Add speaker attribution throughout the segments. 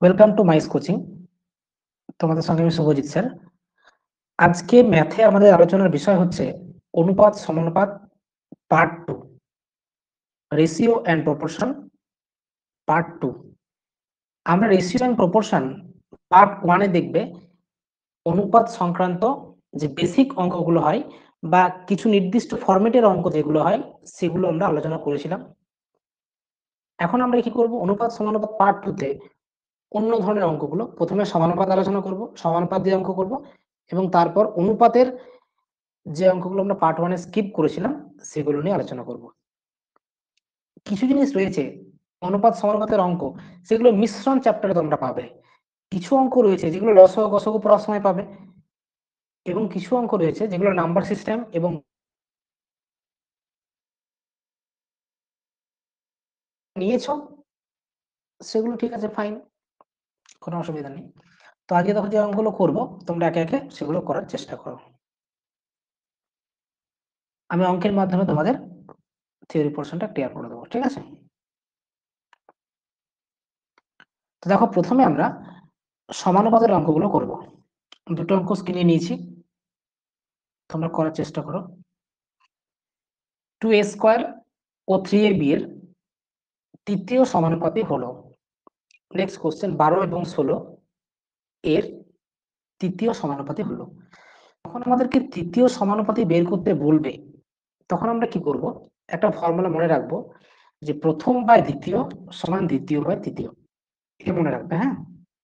Speaker 1: Welcome to মাইস coaching. তোমাদের সঙ্গে আমি শুভজিৎ স্যার। আজকে ম্যাথে আমাদের আলোচনার বিষয় হচ্ছে অনুপাত সমানুপাত part 2, ratio and proportion part 2। আমরা রেশিও অ্যান্ড প্রপোর্শন পার্ট 1-এ দেখবে অনুপাত সংক্রান্ত যে বেসিক অঙ্কগুলো হয় বা কিছু নির্দিষ্ট ফরম্যাটের অঙ্ক যেগুলো হয় সেগুলো আমরা আলোচনা করেছিলাম। এখন আমরা কি করব, অনুপাত সমানুপাত পার্ট 2-তে অন্য ধরনের অঙ্কগুলো, প্রথমে সমানুপাত আলোচনা করব, সমানুপাত দিয়ে অঙ্ক করব এবং তারপর অনুপাতের যে অঙ্কগুলো আমরা পার্ট 1-এ স্কিপ করেছিলাম সেগুলো নিয়ে আলোচনা করব। কিছু জিনিস রয়েছে অনুপাত সমানুপাতের অঙ্ক, সেগুলো মিশ্রণ চ্যাপ্টারে তোমরা পাবে। কিছু অঙ্ক রয়েছে যেগুলো লসগু গসগু পড়ার সময় পাবে এবং কিছু অঙ্ক রয়েছে যেগুলো নাম্বার সিস্টেম এবং নিয়েছো সেগুলো ঠিক আছে, ফাইন, কোনো অসুবিধা নেই। তো আজকে তখন যে অঙ্কগুলো করবো তোমরা একে একে সেগুলো করার চেষ্টা করো। আমি অঙ্কের মাধ্যমে তোমাদের থিওরি পোর্শনটা ক্লিয়ার করে দেবো, ঠিক আছে? তো দেখো, প্রথমে আমরা সমানুপাতের অঙ্কগুলো করব। দুটো অঙ্ক স্ক্রিনে নিয়েছি, তোমরা করার চেষ্টা করো। 2a² ও 3ab এর তৃতীয় সমানুপাতি হলো, নেক্সট কোশ্চেন 12 এবং 16 এর তৃতীয় সমানুপাতি হলো। তখন আমাদেরকে তৃতীয় সমানুপাতি বের করতে বলবে, তখন আমরা কি করব, একটা ফর্মুলা মনে রাখবো যে প্রথম বাই দ্বিতীয় সমান দ্বিতীয় বাই তৃতীয়। এটা মনে রাখবে, হ্যাঁ?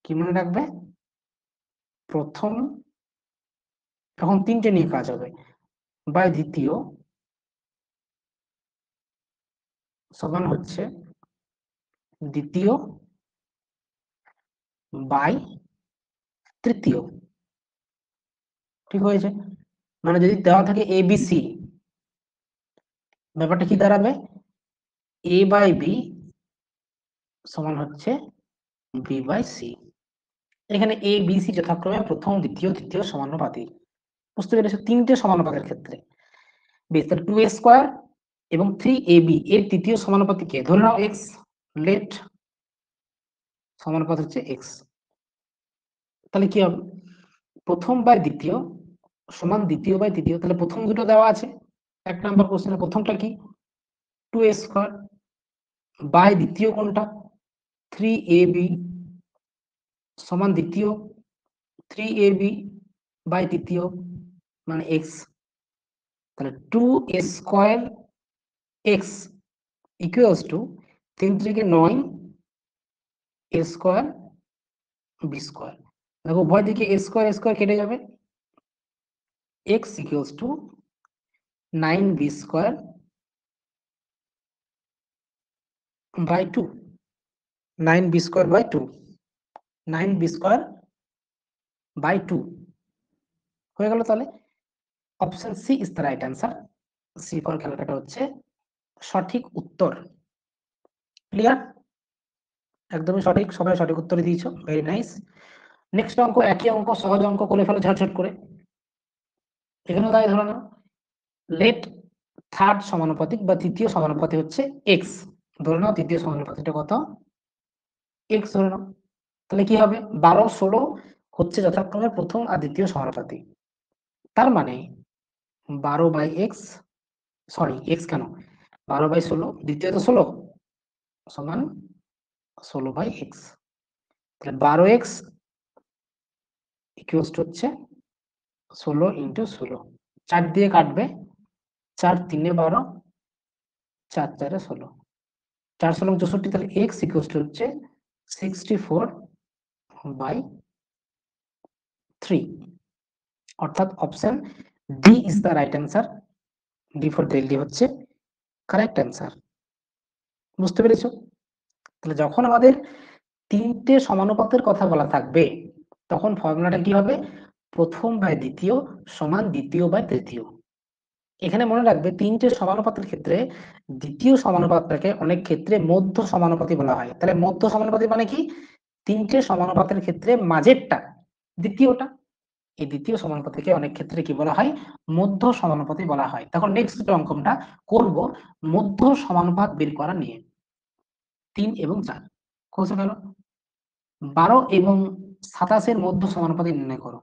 Speaker 1: কি মনে রাখবে? প্রথম, এখন তিনটে নিয়ে কাজ হবে, বাই দ্বিতীয় সমান হচ্ছে দ্বিতীয় বাই তৃতীয়। ঠিক হয়েছে? মানে যদি দেওয়া থাকে এ বি সি, ব্যাপারটা কি দাঁড়াবে, এ বাই বি সমান হচ্ছে বি বাই সি। এখানে এ বি সি যথাক্রমে প্রথম দ্বিতীয় তৃতীয় সমানুপাতি। বুঝতে পেরেছো? তিনটে সমানুপাতের ক্ষেত্রে বেশ, তাহলে 2a² এবং 3ab এর তৃতীয় সমানুপাতিকে ধরে নাও x, লেট সমানুপাত হচ্ছে x। তাহলে কি হবে, প্রথম বাই দ্বিতীয় সমান দ্বিতীয় বাই তৃতীয়। তাহলে প্রথম দুটো দেওয়া আছে, এক নম্বর কোশ্চেনে প্রথমটা কি 2a² বাই দ্বিতীয় কোনটা 3ab সমান দ্বিতীয় 3ab বাই তৃতীয় মানে x। তাহলে 2a² x ইকুয়ালস টু 3 থেকে 9 a² b²। দেখো উভয় দিকে a² কেটে যাবে, x equals to 9b² by 2, 9b² by 2, 9b² by 2 হয়ে গেল। তাহলে option C is the right answer. C for Calcutta হচ্ছে সঠিক উত্তর। ক্লিয়ার? একদমই সঠিক, সবাই সঠিক উত্তর দিয়েছো, ভেরি নাইস। নেক্সট অঙ্ক, একই অঙ্ক, সহজ অঙ্ক করে ফেলো ঝটঝট করে। এখানেও তাই ধরে নাও, লেট থার্ড সমানুপাতিক বা তৃতীয় সমানুপাতি হচ্ছে এক্স। ধরে নাও তৃতীয় সমানুপাতিটা কত, এক্স ধরে নাও। তাহলে কি হবে, 12 16 হচ্ছে যথাক্রমে প্রথম আর দ্বিতীয় সমানুপাতি। তার মানে 12 বাই এক্স, সরি এক্স কেন, 12 বাই 16, দ্বিতীয় তো 16 সমান 16 বাই এক্স। তাহলে 12x ইকুয়ালস টু হচ্ছে 16 ইন্টু 16, 4 দিয়ে কাটবে, 4 3 12, 4 4 16, 4 16 64। তাহলে x ইকুয়ালস টু হচ্ছে 64 বাই 3, অর্থাৎ option D is the right answer. D for Delhi হচ্ছে কারেক্ট অ্যান্সার। বুঝতে পেরেছো? তাহলে যখন আমাদের তিনটে সমানুপাতের কথা বলা থাকবে তখন ফর্মুলাটা কি হবে, প্রথম বাই দ্বিতীয় সমান দ্বিতীয় বাই তৃতীয়। এখানে মনে রাখবে তিনটে সমানুপাতের ক্ষেত্রে দ্বিতীয় সমানুপাতটাকে অনেক ক্ষেত্রে মধ্য সমানুপাতি বলা হয়। তাহলে মধ্য সমানুপাতি মানে কি, তিনটে সমানুপাতের ক্ষেত্রে মাঝেরটা দ্বিতীয়টা, এই দ্বিতীয় সমানুপাতিকে অনেক ক্ষেত্রে কি বলা হয়, মধ্য সমানুপাতি বলা হয়। তখন নেক্সট যে অঙ্কটা করব মধ্য সমানুপাত বের করা নিয়ে, 3 এবং 4 কোথায় গেল। 12 এবং 27 মধ্য সমানুপাতি নির্ণয় করো।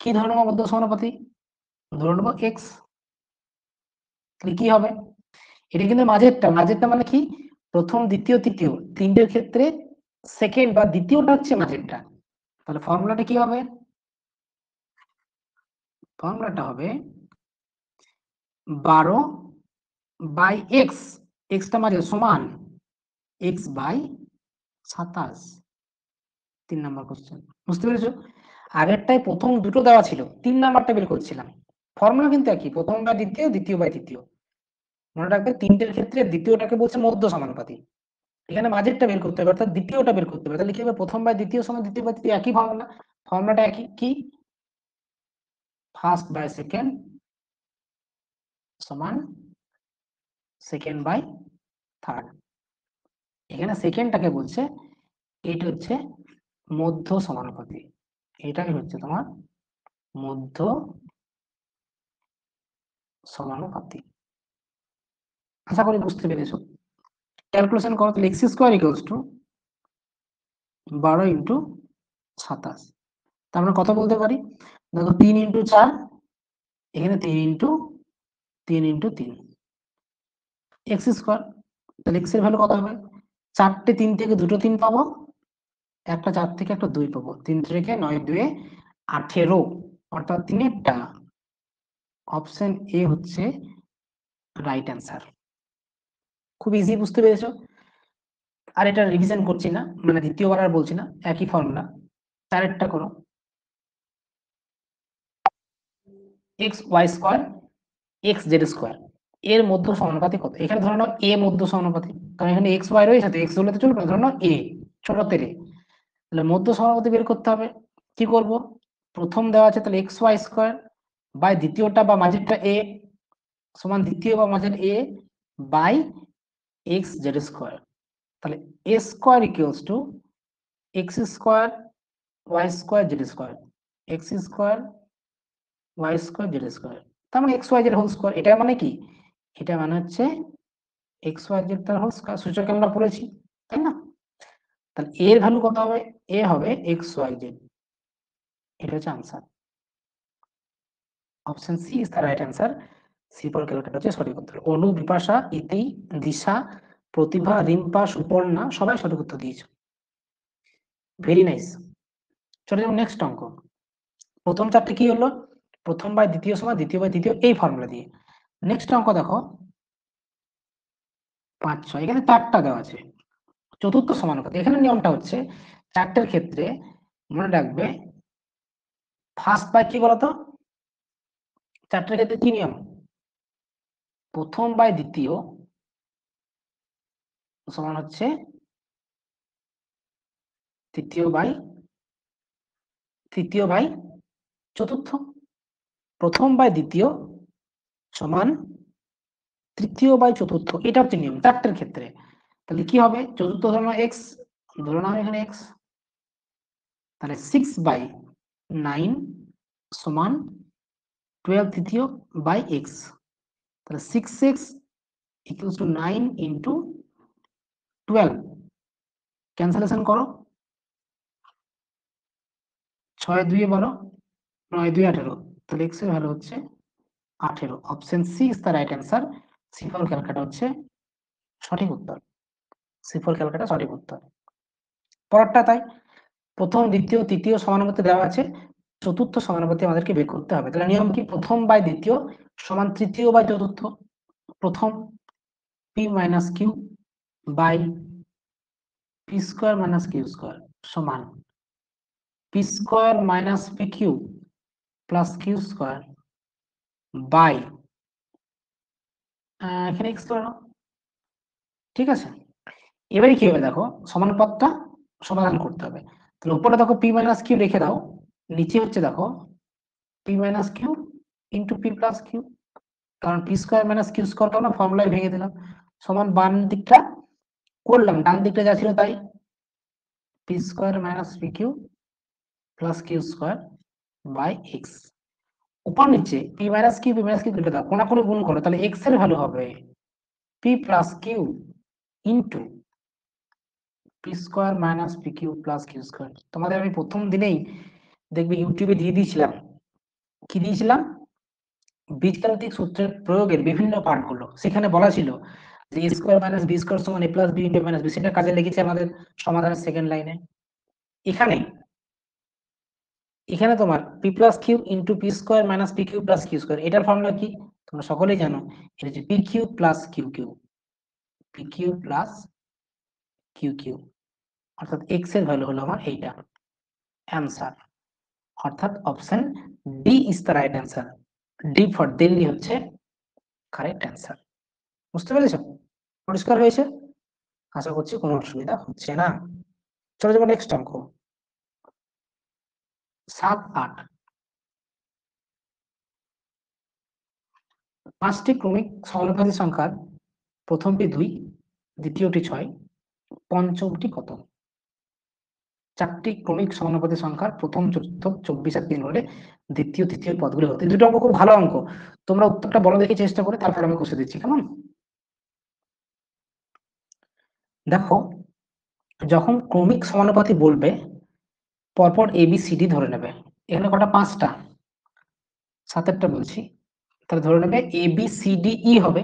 Speaker 1: কি ধরে নেবো মধ্য সমানুপাতি? ধরে নেবো এক্স। তাহলে কি হবে? এটা কিন্তু মাঝেরটা, মাঝেরটা মানে কি? প্রথম, দ্বিতীয়, তৃতীয় তিনটের ক্ষেত্রে সেকেন্ড বা দ্বিতীয়টা হচ্ছে মাঝেরটা। তাহলে ফর্মুলাটা কি হবে? ফর্মুলাটা হবে 12 বাই এক্স, এক্সটা মাঝে সমান এক্স বাই 27। 3 number question. বুঝতে পেরেছো? আগেরটায় প্রথম দুটো দেওয়া ছিল, 3 নাম্বারটা বের করছিলাম। ফর্মুলা কিন্তু একই, প্রথম বাই দ্বিতীয়, দ্বিতীয় বাই তৃতীয়। মনে রাখবে তিনটের ক্ষেত্রে দ্বিতীয়টাকে বলছে মধ্য সমানুপাতি। এখানে মাঝেরটা বের করতে হবে, অর্থাৎ দ্বিতীয়টা বের করতে হবে। তাহলে কি হবে? প্রথম বাই দ্বিতীয় সমান দ্বিতীয় বাই তৃতীয়, একই ফর্মুলা। ফর্মুলাটা একই, কি? ফার্স্ট বাই সেকেন্ড সমান সেকেন্ড বাই থার্ড। এখানে সেকেন্ডটাকে বলছে, এইটা হচ্ছে মধ্য সমানুপাতি। এটাই হচ্ছে তোমার মধ্য সমানুপাতি। আশা করি বুঝতে পেরেছো। ক্যালকুলেশন করো, তাহলে x square equals two 12 into 27। তার আমরা কত বলতে পারি? দেখো 3 ইন্টু 4, এখানে 3 ইন্টু 3 ইন্টু 3 এক্স স্কোয়ার। তাহলে এক্স এর ভ্যালু কত হবে? 4টে 3 থেকে দুটো 3 পাবো, একটা 4 থেকে একটা 2 পাবো। 3 থেকে 9 2 18, অর্থাৎ 3টা। অপশন এ হচ্ছে রাইট অ্যান্সার। খুব ইজি, বুঝতে পেরেছো? আর এটা রিভিশন করছি না, মানে দ্বিতীয়বার আর বলছি না, একই ফর্মুলা। চারেরটা করো, X Y square X Z square এর মধ্য সমানুপাতি কত? এখানে ধরে নাও এ মধ্য সমানুপাতি, কারণ এখানে এক্স ওয়াই রয়েছে, তো এক্স হলে তো চলবে না, ধরে নাও এ ছোট তেরে। তাহলে মধ্য সমানুপাতি বের করতে হবে। কি করব? প্রথম দেওয়া আছে, তাহলে এক্স ওয়াই স্কোয়ার বাই দ্বিতীয়টা বা মাঝেরটা এ সমান দ্বিতীয় বা মাঝের A by X Z square. তাহলে A square equals to X square Y square Z square, X square Y square Z square. তার মানে X Y Z whole square. এটা মানে কি? এটা মানে হচ্ছে এক্স ওয়াই জেড তার হোল স্কোয়ার, সূচক আমরা পড়েছি, তাই না? তাহলে এর ভ্যালু কত হবে? এ হবে এক্স ওয়াই জেড। এটা হচ্ছে answer. Option C is the right answer. C for Calcutta হচ্ছে সঠিক উত্তর। অনু, বিপাশা, ইতি, দিশা, প্রতিভা, রিম্পা, সুপর্ণা সবাই সঠিক উত্তর দিয়েছে। Very nice. চলে যাবো নেক্সট অঙ্ক। প্রথম চারটে কি হলো? প্রথম বাই দ্বিতীয় সমান দ্বিতীয় বাই তৃতীয়, এই ফর্মুলা দিয়ে। নেক্সট অঙ্ক দেখো 5 6, এখানে 4টা দেওয়া আছে চতুর্থ সমানুপাতি। এখানে নিয়মটা হচ্ছে চারটের ক্ষেত্রে মনে রাখবে ফার্স্ট বাই কি বলতো? চারটের ক্ষেত্রে কি নিয়ম? প্রথম বাই দ্বিতীয় সমান হচ্ছে তৃতীয় বাই চতুর্থ। প্রথম বাই দ্বিতীয় সমান তৃতীয় বাই চতুর্থ, এটা হচ্ছে নিয়ম চারটের ক্ষেত্রে। তাহলে কি হবে? চতুর্থ ধরো এক্স, ধরো না এখানে এক্স, তাহলে 6/9 সমান 12 তৃতীয় বাই এক্স। তাহলে 6x equals two 9 into 12। Cancellation করো, 6 2 12, 9 2 18। তাহলে এক্স এর ভ্যালু হচ্ছে 18। Option C is the right answer. C for Calcutta হচ্ছে সঠিক উত্তর। সি ফর ক্যালকাটা সঠিক উত্তর। পরেরটা তাই, প্রথম দ্বিতীয় তৃতীয় সমানুপাতি দেওয়া আছে, চতুর্থ সমানুপাতি আমাদেরকে বের করতে হবে। তাহলে নিয়ম কি? প্রথম বাই দ্বিতীয় সমান তৃতীয় বাই চতুর্থ। প্রথম P minus Q by P square minus Q square সমান P square minus P Q plus Q square by এখানে এক্স ধরো, ঠিক আছে? এবারে কি হবে দেখো, সমানুপাতটা সমাধান করতে হবে। তাহলে উপরে দেখো পি মাইনাস কিউ রেখে দাও, নিচে হচ্ছে দেখো P minus Q into P plus Q, কারণ পি স্কোয়ার মাইনাস কিউ স্কোয়ারটা আমরা ফর্মুলায় ভেঙে দিলাম, সমান বাম দিকটা করলাম, ডান দিকটা যা ছিল তাই, P square minus P Q plus Q square by X. উপর নিচে পি মাইনাস কিউ কেটে দাও, কোনাকুনি গুণ করো, তাহলে এক্স এর ভ্যালু হবে P plus Q into P square minus P Q plus Q square. তোমাদের আমি প্রথম দিনেই দেখবে ইউটিউবে দিয়ে দিয়েছিলাম, কি দিয়েছিলাম, বীজগাণিতিক সূত্রের প্রয়োগের বিভিন্ন পার্টগুলো। সেখানে বলা ছিল যে A square minus B square সমান A plus B into minus B, সেটা কাজে লেগেছে আমাদের সমাধানের সেকেন্ড লাইনে। এখানে তোমার P plus Q into P square minus P Q plus Q square, এটার ফর্মুলা কি তোমরা সকলেই জানো, এটা হচ্ছে P Q plus Q cube, P Q plus Q cube, অর্থাৎ এক্স এর ভ্যালু হলো আমার এইটা অ্যান্সার, অর্থাৎ option D is the right answer. D for Delhi হচ্ছে কারেক্ট অ্যান্সার। বুঝতে পেরেছো? পরিষ্কার হয়েছে? আশা করছি কোনো অসুবিধা হচ্ছে না। চলে যাবো নেক্সট অঙ্ক 7-8। পাঁচটি ক্রমিক সমানুপাতিক সংখ্যার প্রথমটি 2, দ্বিতীয়টি 6, পঞ্চমটি কত? চারটি ক্রমিক সমানুপাতিক সংখ্যার প্রথম, চতুর্থ, 24 আর 3 হলে দ্বিতীয় তৃতীয় পদগুলি হতে। দুটো অঙ্ক খুব ভালো অঙ্ক, তোমরা উত্তরটা বলো দেখে চেষ্টা করে, তারপর আমি কষে দিচ্ছি, কেমন? দেখো, যখন ক্রমিক সমানুপাতি বলবে পরপর এ বি সি ডি ধরে নেবে। এখানে কটা? 5টা, 7-এরটা বলছি। তাহলে ধরে নেবে A B C D E হবে,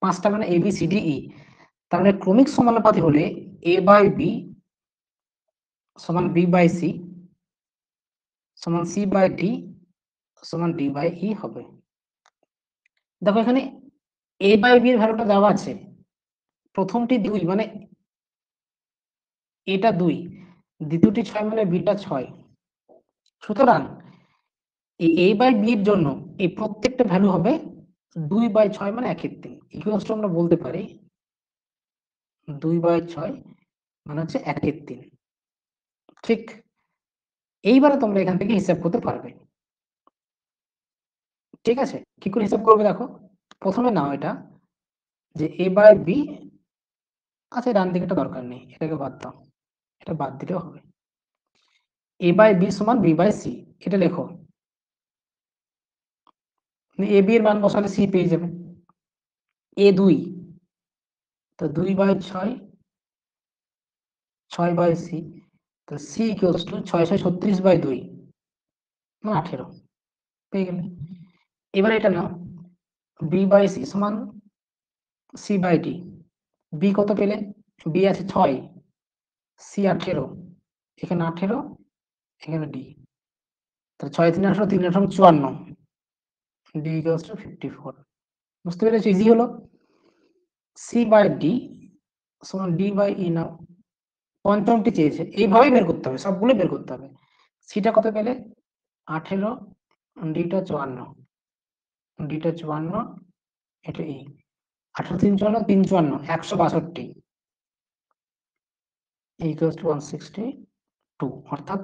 Speaker 1: 5টা মানে A B C D E. তার মানে ক্রমিক সমানুপাতি হলে এ বাই বি সমান বি বাই সি সমান সি বাই ডি সমান ডি বাই ই হবে। দেখো এখানে এ বাই বি এর ভ্যালুটা দেওয়া আছে, প্রথমটি 2 মানে এটা 2, দ্বিতীয়টি 6 মানে বিটা 6। সুতরাং এই এ বাই বি এর জন্য এই প্রত্যেকটা ভ্যালু হবে 2/6 মানে 1/3। ইকুয়ালস টু আমরা বলতে পারি 2/6 মানে হচ্ছে 1/3। ঠিক, এইবারে তোমরা এখান থেকে হিসাব করতে পারবে। ঠিক আছে, কি করে হিসাব করবে দেখো, প্রথমে নাও এটা যে এ বাই বি, আচ্ছা ডান দিকেটা দরকার নেই, এটাকে বাদ দাও, এটা বাদ দিলেও হবে। এ বাই বি সমান বি বাই সি, এটা লেখো, এ বি এর মান বসালে সি পেয়ে যাবে। এ 2, তো 2/6, 6/সি, তো সি ইকুয়ালস টু 6 36/2 মানে 18, পেয়ে গেলে। এবার এটা নাও, বি বাই সি সমান সি বাই ডি। বি কত পেলে? বি আছে 6, সি 18, এখানে 18, এখানে ডি, তাহলে 6 3 18, 3 18 54, ডি ইকুয়ালস টু 54। বুঝতে পেরেছো? ইজি হলো। সি বাই ডি সমান ডি বাই ই নাও, পঞ্চমটি চেয়েছে, এইভাবেই বের করতে হবে, সবগুলো বের করতে হবে। সিটা কত পেলে? 18, ডিটা 54, ডিটা 54, এটা ই, 18 3 54, 3 54, 162 ইকুয়ালস টু 162, অর্থাৎ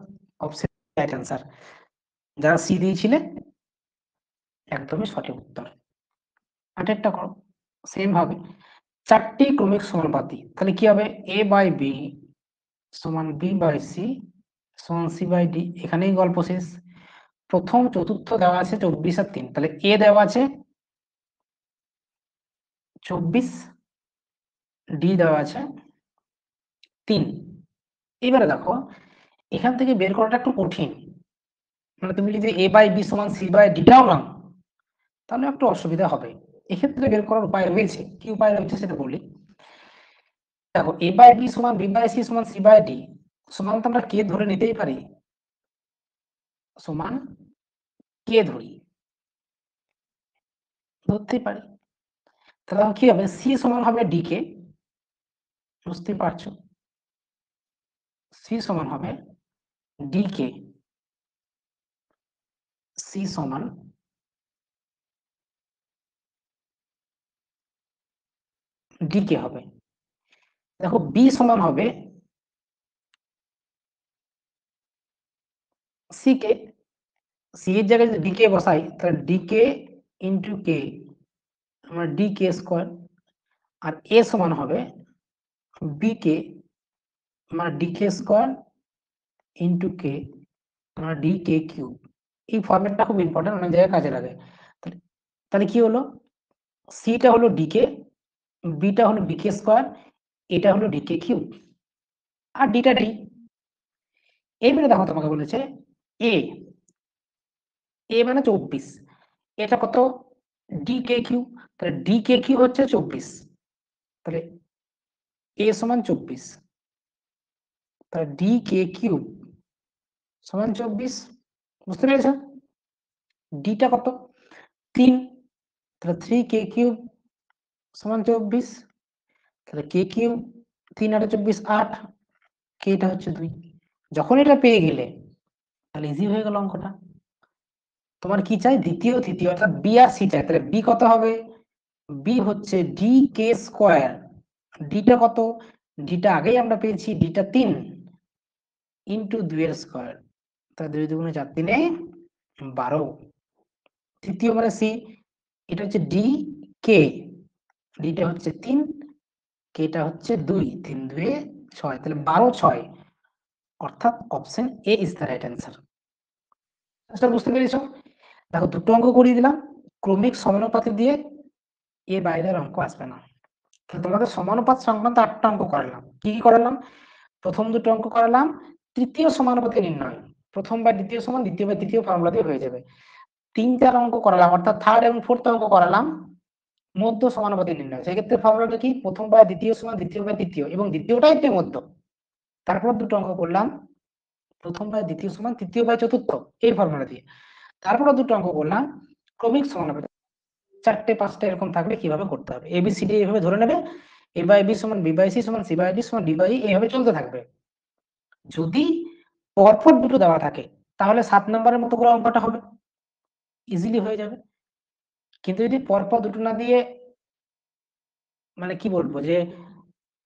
Speaker 1: অপশন রাইট অ্যান্সার। যারা সি দিয়েছিলে একদমই সঠিক উত্তর। আটেরটা করো সেম ভাবে, চারটি ক্রমিক সমানুপাতি, তাহলে কি হবে? এ বাই বি সমান বি বাই সি সমান সি বাই ডি, এখানেই গল্প শেষ। প্রথম চতুর্থ দেওয়া আছে 24 আর 3, তাহলে এ দেওয়া আছে 24, ডি দেওয়া আছে 3। এবারে দেখো এখান থেকে বের করাটা একটু কঠিন, মানে তুমি যদি এ বাই বি সমান সি বাই ডিটাও নাও তাহলে একটু অসুবিধা হবে। এক্ষেত্রে বের করার উপায় রয়েছে, কি উপায় রয়েছে সেটা বলি। দেখো এ বাই বি সমান বি বাই সি সমান সি বাই ডি সমান তো আমরা কে ধরে নিতেই পারি, সমান কে ধরতেই পারি। তাহলে কি হবে? সি সমান হবে ডি কে, বুঝতেই পারছো, সি সমান হবে ডি কে, সি সমান ডি কে হবে। দেখো বি সমান হবে সি কে, সি এর জায়গায় যদি ডি কে বসাই তাহলে ডি কে ইন্টু কে, আমরা ডি কে স্কোয়ার, আর এ সমান হবে বি কে, মানে ডি কে স্কোয়ার ইন্টু কে, মানে ডি কে কিউব। এই ফরম্যাটটা খুব ইম্পর্টেন্ট, অনেক জায়গায় কাজে লাগে। তাহলে কি হলো? সিটা হলো ডি কে, বিটা হলো বি কে স্কোয়ার, এটা হলো ডি কে কিউব। আর ডিটা ডি। এইবারে দেখো তোমাকে বলেছে এ মানে 24, এটা কত ডি কে কিউ, তাহলে ডি কে কিউ হচ্ছে 24, তাহলে এ সমান 24, তাহলে ডি কে কিউ সমান 24, বুঝতে পেরেছ? ডিটা কত 3, তাহলে 3 কে কিউব সমান 24, তাহলে কে কিউব 3 আর 24 8, কেটা হচ্ছে 2। যখন এটা পেয়ে গেলে তাহলে ইজি হয়ে গেল অঙ্কটা। তোমার কি চাই দ্বিতীয় তৃতীয় অর্থাৎ বি আর সি চাই, তাহলে বি কত হবে, বি হচ্ছে ডি কে স্কয়ার, ডিটা কত, ডিটা আগেই আমরা পেয়েছি ডিটা 3 ইন্টু 2 এর স্কয়ার, তাহলে 2 দুগুণে 4 3 12। তৃতীয় মানে সি, এটা হচ্ছে ডি কে, ডিটা হচ্ছে 3, কেটা হচ্ছে 2, 3 2 6, তাহলে 12 6, অর্থাৎ option A is the right answer. বুঝতে পেরেছো? দেখো দুটো অঙ্ক করিয়ে দিলাম, ক্রমিক সমানুপাতি দিয়ে এর বাইরের অঙ্ক আসবে না। তোমাদের সমানুপাত সংক্রান্ত 8টা অঙ্ক করালাম। কি কি করালাম? প্রথম দুটো অঙ্ক করালাম তৃতীয় সমানুপাতি নির্ণয়, প্রথম বা দ্বিতীয় সমান দ্বিতীয় বা তৃতীয় ফর্মুলা দিয়ে হয়ে যাবে। 3-4 অঙ্ক করালাম অর্থাৎ থার্ড এবং ফোর্থ অঙ্ক করালাম মধ্য সমানুপাতি নির্ণয়। সেক্ষেত্রে ফর্মুলাটা কি, প্রথম বা দ্বিতীয় সমান দ্বিতীয় বা তৃতীয়, এবং দ্বিতীয়টাই তো মধ্য। তারপর দুটো অঙ্ক করলাম প্রথম বা দ্বিতীয় সমান তৃতীয় বা চতুর্থ, এই ফর্মুলা দিয়ে। তারপর দুটো অঙ্ক করলাম ক্রমিক সমানুপাতি, 4টে 5টে এরকম থাকবে কিভাবে করতে হবে, এবিসিডি এইভাবে ধরে নেবে, এ বাই বি সমান বি বাই সি সমান সি বাই ডি সমান ডি বাই ই, এইভাবে চলতে থাকবে। যদি পরপর দুটো দেওয়া থাকে তাহলে 7 নম্বরের মতো করে অঙ্কটা হবে, ইজিলি হয়ে যাবে। কিন্তু যদি পরপর দুটো না দিয়ে মানে কি বলবো যে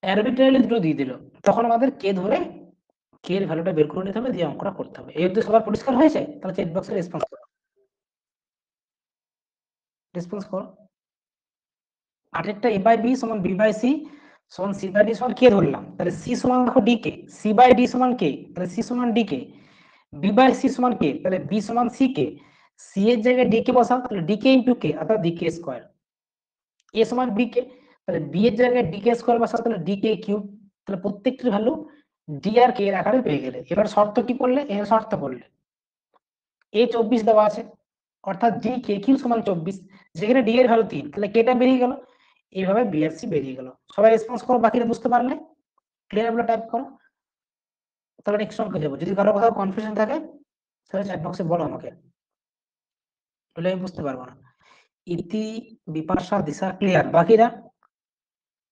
Speaker 1: অ্যারবিট্রারিলি দুটো দিয়ে দিল, তখন আমাদের কে ধরে কে এর ভ্যালুটা বের করে নিতে হবে, দিয়ে অঙ্কটা করতে হবে। এই অবধি সবার পরিষ্কার হয়েছে? তাহলে চ্যাট বক্সে রেসপন্স করো, রেসপন্স করো। আরেকটা এ বাই বি সমান বি বাই সি সমান সি বাই ডি সমান কে ধরলাম, তাহলে সি সমান দেখো D K, C by D সমান কে, তাহলে সি সমান D K, B by C সমান কে, তাহলে বি সমান সি কে, সি এর জায়গায় ডি কে বসাও, তাহলে ডি কে ইন্টু কে অর্থাৎ ডি কে স্কয়ার, এ সমান বি কে, তাহলে বি এর জায়গায় ডি কে স্কয়ার বসাও, তাহলে ডি কে কিউব, তাহলে প্রত্যেকটির ভ্যালু ডি আর কে এর আকারে পেয়ে গেলে। এবার শর্ত কি করলে, এর শর্ত করলে এ 24 দেওয়া আছে অর্থাৎ ডি কে কিউ সমান 24, যেখানে ডি এর ভ্যালু 3, তাহলে কেটা বেরিয়ে গেল, এইভাবে বি আর সি বেরিয়ে গেল। সবাই রেসপন্স করো, বাকিটা বুঝতে পারলে ক্লিয়ার বলে টাইপ করো। তাহলে নেক্সট অঙ্কে যাবো, যদি কারো কোথাও কনফিউশন থাকে তাহলে চ্যাট বক্সে বলো আমাকে, বলে আমি বুঝতে পারবো না। ইতি বিপাশা দিশা ক্লিয়ার, বাকিরা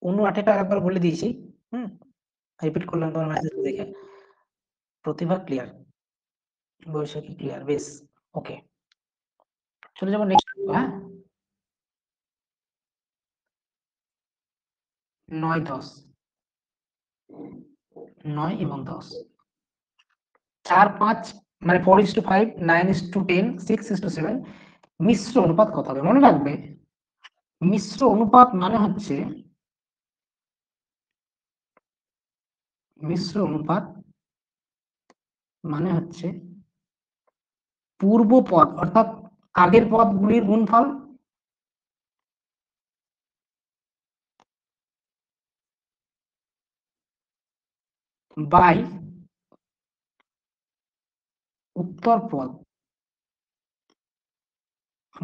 Speaker 1: 59টা একবার বলে দিয়েছি, রিপিট করলাম তোমার মেসেজ দেখে। প্রতিভা ক্লিয়ার, বৈশাখী ক্লিয়ার, বেশ ওকে। চলে যাবো নেক্সট। হ্যাঁ 9 10, 9 এবং 10, 4 5 মানে 4:5, 9:10, 6:7, মিশ্র অনুপাত কত হবে? মনে রাখবে মিশ্র অনুপাত মানে হচ্ছে পূর্ব পদ অর্থাৎ আগের পদগুলির গুণফল বাই উত্তর পদ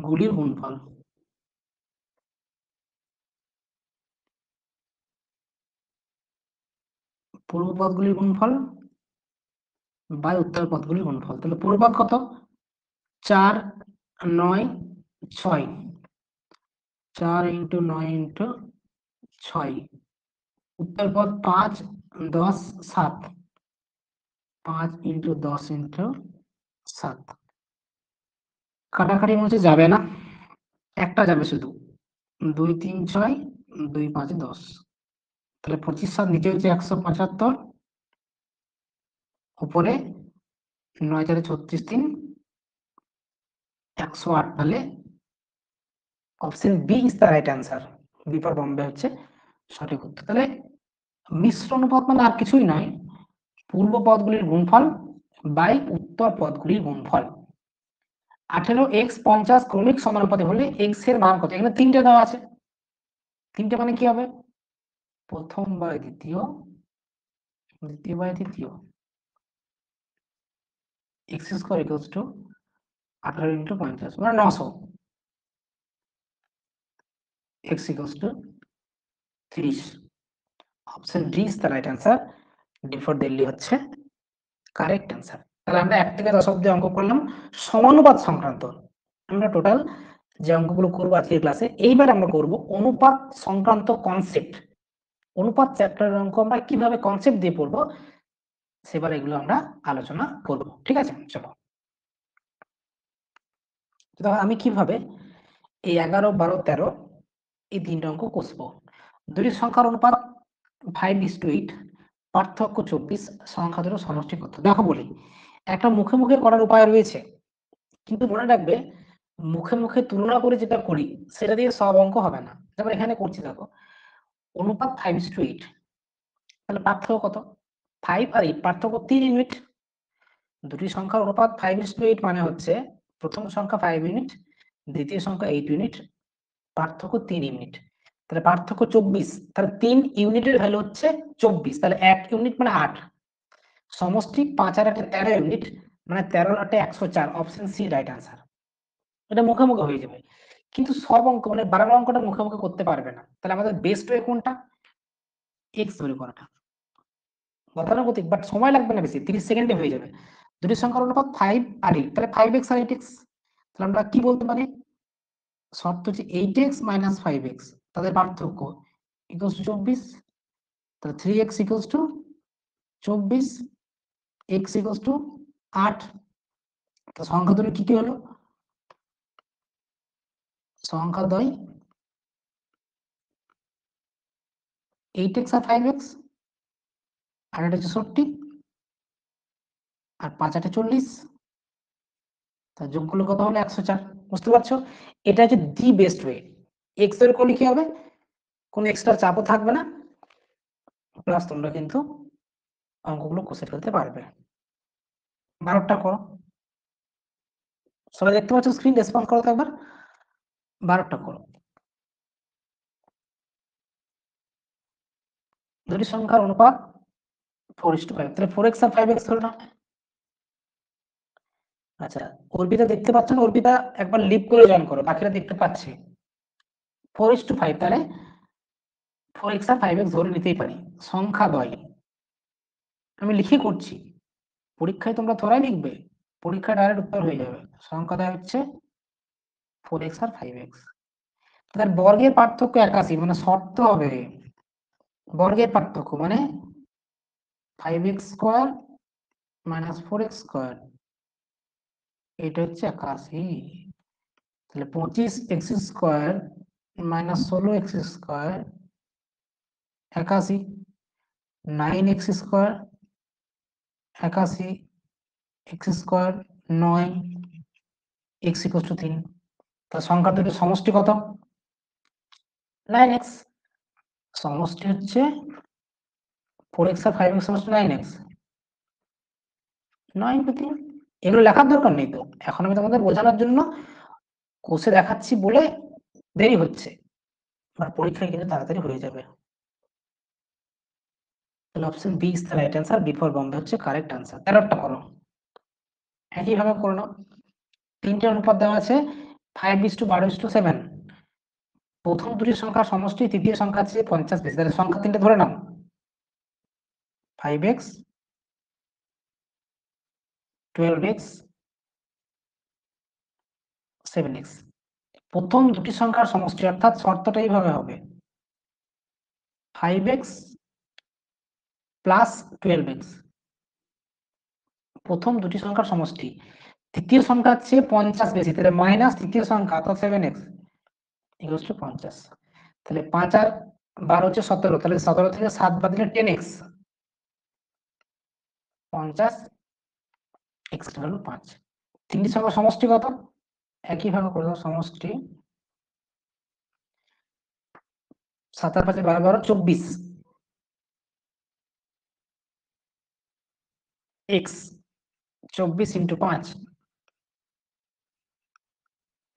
Speaker 1: গুলির গুণফল। পূর্ব পদগুলির গুণফল বাই উত্তর পদগুলির গুণফল। তাহলে পূর্ব পদ কত 4 9 6, 4 ইন্টু 9 ইন্টু 6, উত্তর পদ 5 10 7, 5 ইন্টু 10 ইন্টু 7, কাটাকাটি মনে যাবে না, একটা যাবে শুধু, 2 3 6, 2 5 10, তাহলে 25 7 নিচে হচ্ছে 175, উপরে 9 4 36 3 108, তাহলে option B is the right answer, B for Bombay হচ্ছে সঠিক উত্তর। তাহলে মিশ্র অনুপাত মানে আর কিছুই নয় পূর্ব পদগুলির গুণফল বাই উত্তর পদগুলির গুণফল। 18x 50 ক্রমিক সমানুপাতি হলে x এর মান কত? এখানে 3টে দেওয়া আছে, 3টে মানে কি হবে প্রথম বা দ্বিতীয় দ্বিতীয় বাই তৃতীয় x square equals to 18 into 50 মানে 900 x equals to 30 option D is the right answer D for Delhi হচ্ছে কারেক্ট অ্যান্সার তাহলে আমরা 1 থেকে 10 অবধি অঙ্ক করলাম সমানুপাত সংক্রান্ত আমরা টোটাল যে অঙ্কগুলো করব আজকের ক্লাসে এইবার আমরা করব অনুপাত সংক্রান্ত কনসেপ্ট অনুপাত চ্যাপ্টারের অঙ্ক আমরা কিভাবে কনসেপ্ট দিয়ে পড়ব সেবার এগুলো আমরা আলোচনা করব ঠিক আছে চলো তো আমি কিভাবে এই 11 12 13 এই তিনটা অঙ্ক কষবো দুটি সংখ্যার অনুপাত 5:8 পার্থক্য 24 সংখ্যা দুটো সমষ্টি কত দেখো বলি একটা মুখে মুখে করার উপায় রয়েছে কিন্তু মনে রাখবে মুখে মুখে তুলনা করে যেটা করি সেটা দিয়ে সব অঙ্ক হবে না যেমন এখানে করছি দেখো অনুপাত 5:8 তাহলে পার্থক্য কত 5 আর 8 পার্থক্য 3 ইউনিট দুটি সংখ্যার অনুপাত 5:8 মানে হচ্ছে প্রথম সংখ্যা 5 ইউনিট দ্বিতীয় সংখ্যা 8 ইউনিট পার্থক্য 3 ইউনিট তাহলে পার্থক্য 24 তাহলে 3 ইউনিটের ভ্যালু হচ্ছে 24 তাহলে 1 ইউনিট মানে 8 সমষ্টি 5 আর 8 13 ইউনিট মানে 13 আর 8 104 অপশন সি রাইট আনসার এটা মুখে মুখে হয়ে যাবে কিন্তু সব অঙ্ক মানে 12 অঙ্কটা মুখে মুখে করতে পারবে না তাহলে আমাদের বেস্ট ওয়ে কোনটা এক্স ধরে করাটা গতানুগতিক বাট সময় লাগবে না বেশি 30 সেকেন্ডে হয়ে যাবে দুটি সংখ্যার অনুপাত 5 আর 8 তাহলে 5x আর 8x তাহলে আমরা কি বলতে পারি শর্ত হচ্ছে 8x - 5x তাদের পার্থক্য ইকুয়ালস টু 24 তাহলে 3x equals to 24 x equals two 8 তো সংখ্যা দুটো কি কি হলো সংখ্যা দ্বয় 8x আর 5x আর এটা 64 আর 5 8 40 তার যোগগুলো কত হলো 104 বুঝতে পারছো এটা হচ্ছে দি বেস্ট ওয়ে x এর করলে কি হবে কোনো এক্সট্রা চাপও থাকবে না প্লাস তোমরা কিন্তু অঙ্কগুলো কষে ফেলতে পারবে 12টা করো সবাই দেখতে পাচ্ছ স্ক্রিন রেসপন্স করো তো একবার 12টা করো দুটি সংখ্যার অনুপাত 4:5 তাহলে 4x আর 5x ধরে নাও আচ্ছা অর্পিতা দেখতে পাচ্ছ না অর্পিতা একবার লিভ করে জয়েন করো বাকিরা দেখতে পাচ্ছি 4:5 তাহলে 4x আর 5x ধরে নিতেই পারি সংখ্যা দ্বয় আমি লিখে করছি পরীক্ষায় তোমরা থোড়াই লিখবে পরীক্ষা ডাইরেক্ট উত্তর হয়ে যাবে সংখ্যা দ্বয় হচ্ছে 4x আর 5x তাহলে বর্গের পার্থক্য 81 মানে শর্ত হবে বর্গের পার্থক্য মানে 5x square minus 4x square এটা হচ্ছে 81 তাহলে 25x square minus 16x square 81 9x square 81 x square 9 x equal to 3 তাহলে সংখ্যা দুটোর সমষ্টি কত 9x সমষ্টি হচ্ছে 4x আর 5x সমষ্টি 9x 9 into 3 এগুলো লেখার দরকার নেই তো এখন আমি তোমাদের বোঝানোর জন্য কোষে দেখাচ্ছি বলে দেরি হচ্ছে আর পরীক্ষায় কিন্তু তাড়াতাড়ি হয়ে যাবে তাহলে option B is the right answer B for Bombay হচ্ছে কারেক্ট অ্যান্সার 13টা করো একইভাবে করে নাও তিনটে অনুপাত দেওয়া আছে 5:12:7 প্রথম দুটি সংখ্যার সমষ্টি তৃতীয় সংখ্যা আছে 50 বেশি তাহলে সংখ্যা তিনটে ধরে নাও 5x 12x 7x প্রথম দুটি সংখ্যার সমষ্টি অর্থাৎ শর্তটা এইভাবে হবে 5x প্লাস 12x প্রথম দুটি সংখ্যার সমষ্টি তৃতীয় সংখ্যা হচ্ছে 50 বেশি তাহলে মাইনাস তৃতীয় সংখ্যা অর্থাৎ 7x ইকুয়ালস টু 50 তাহলে 5 আর 12 হচ্ছে 17 তাহলে 17 থেকে 7 বাদ দিলে 10x 50 x হলো 5 তিনটি সংখ্যার সমষ্টি কত একই ভাবে করে দাও সমষ্টি 7 আর 5 12 12 24 x 24 ইন্টু 5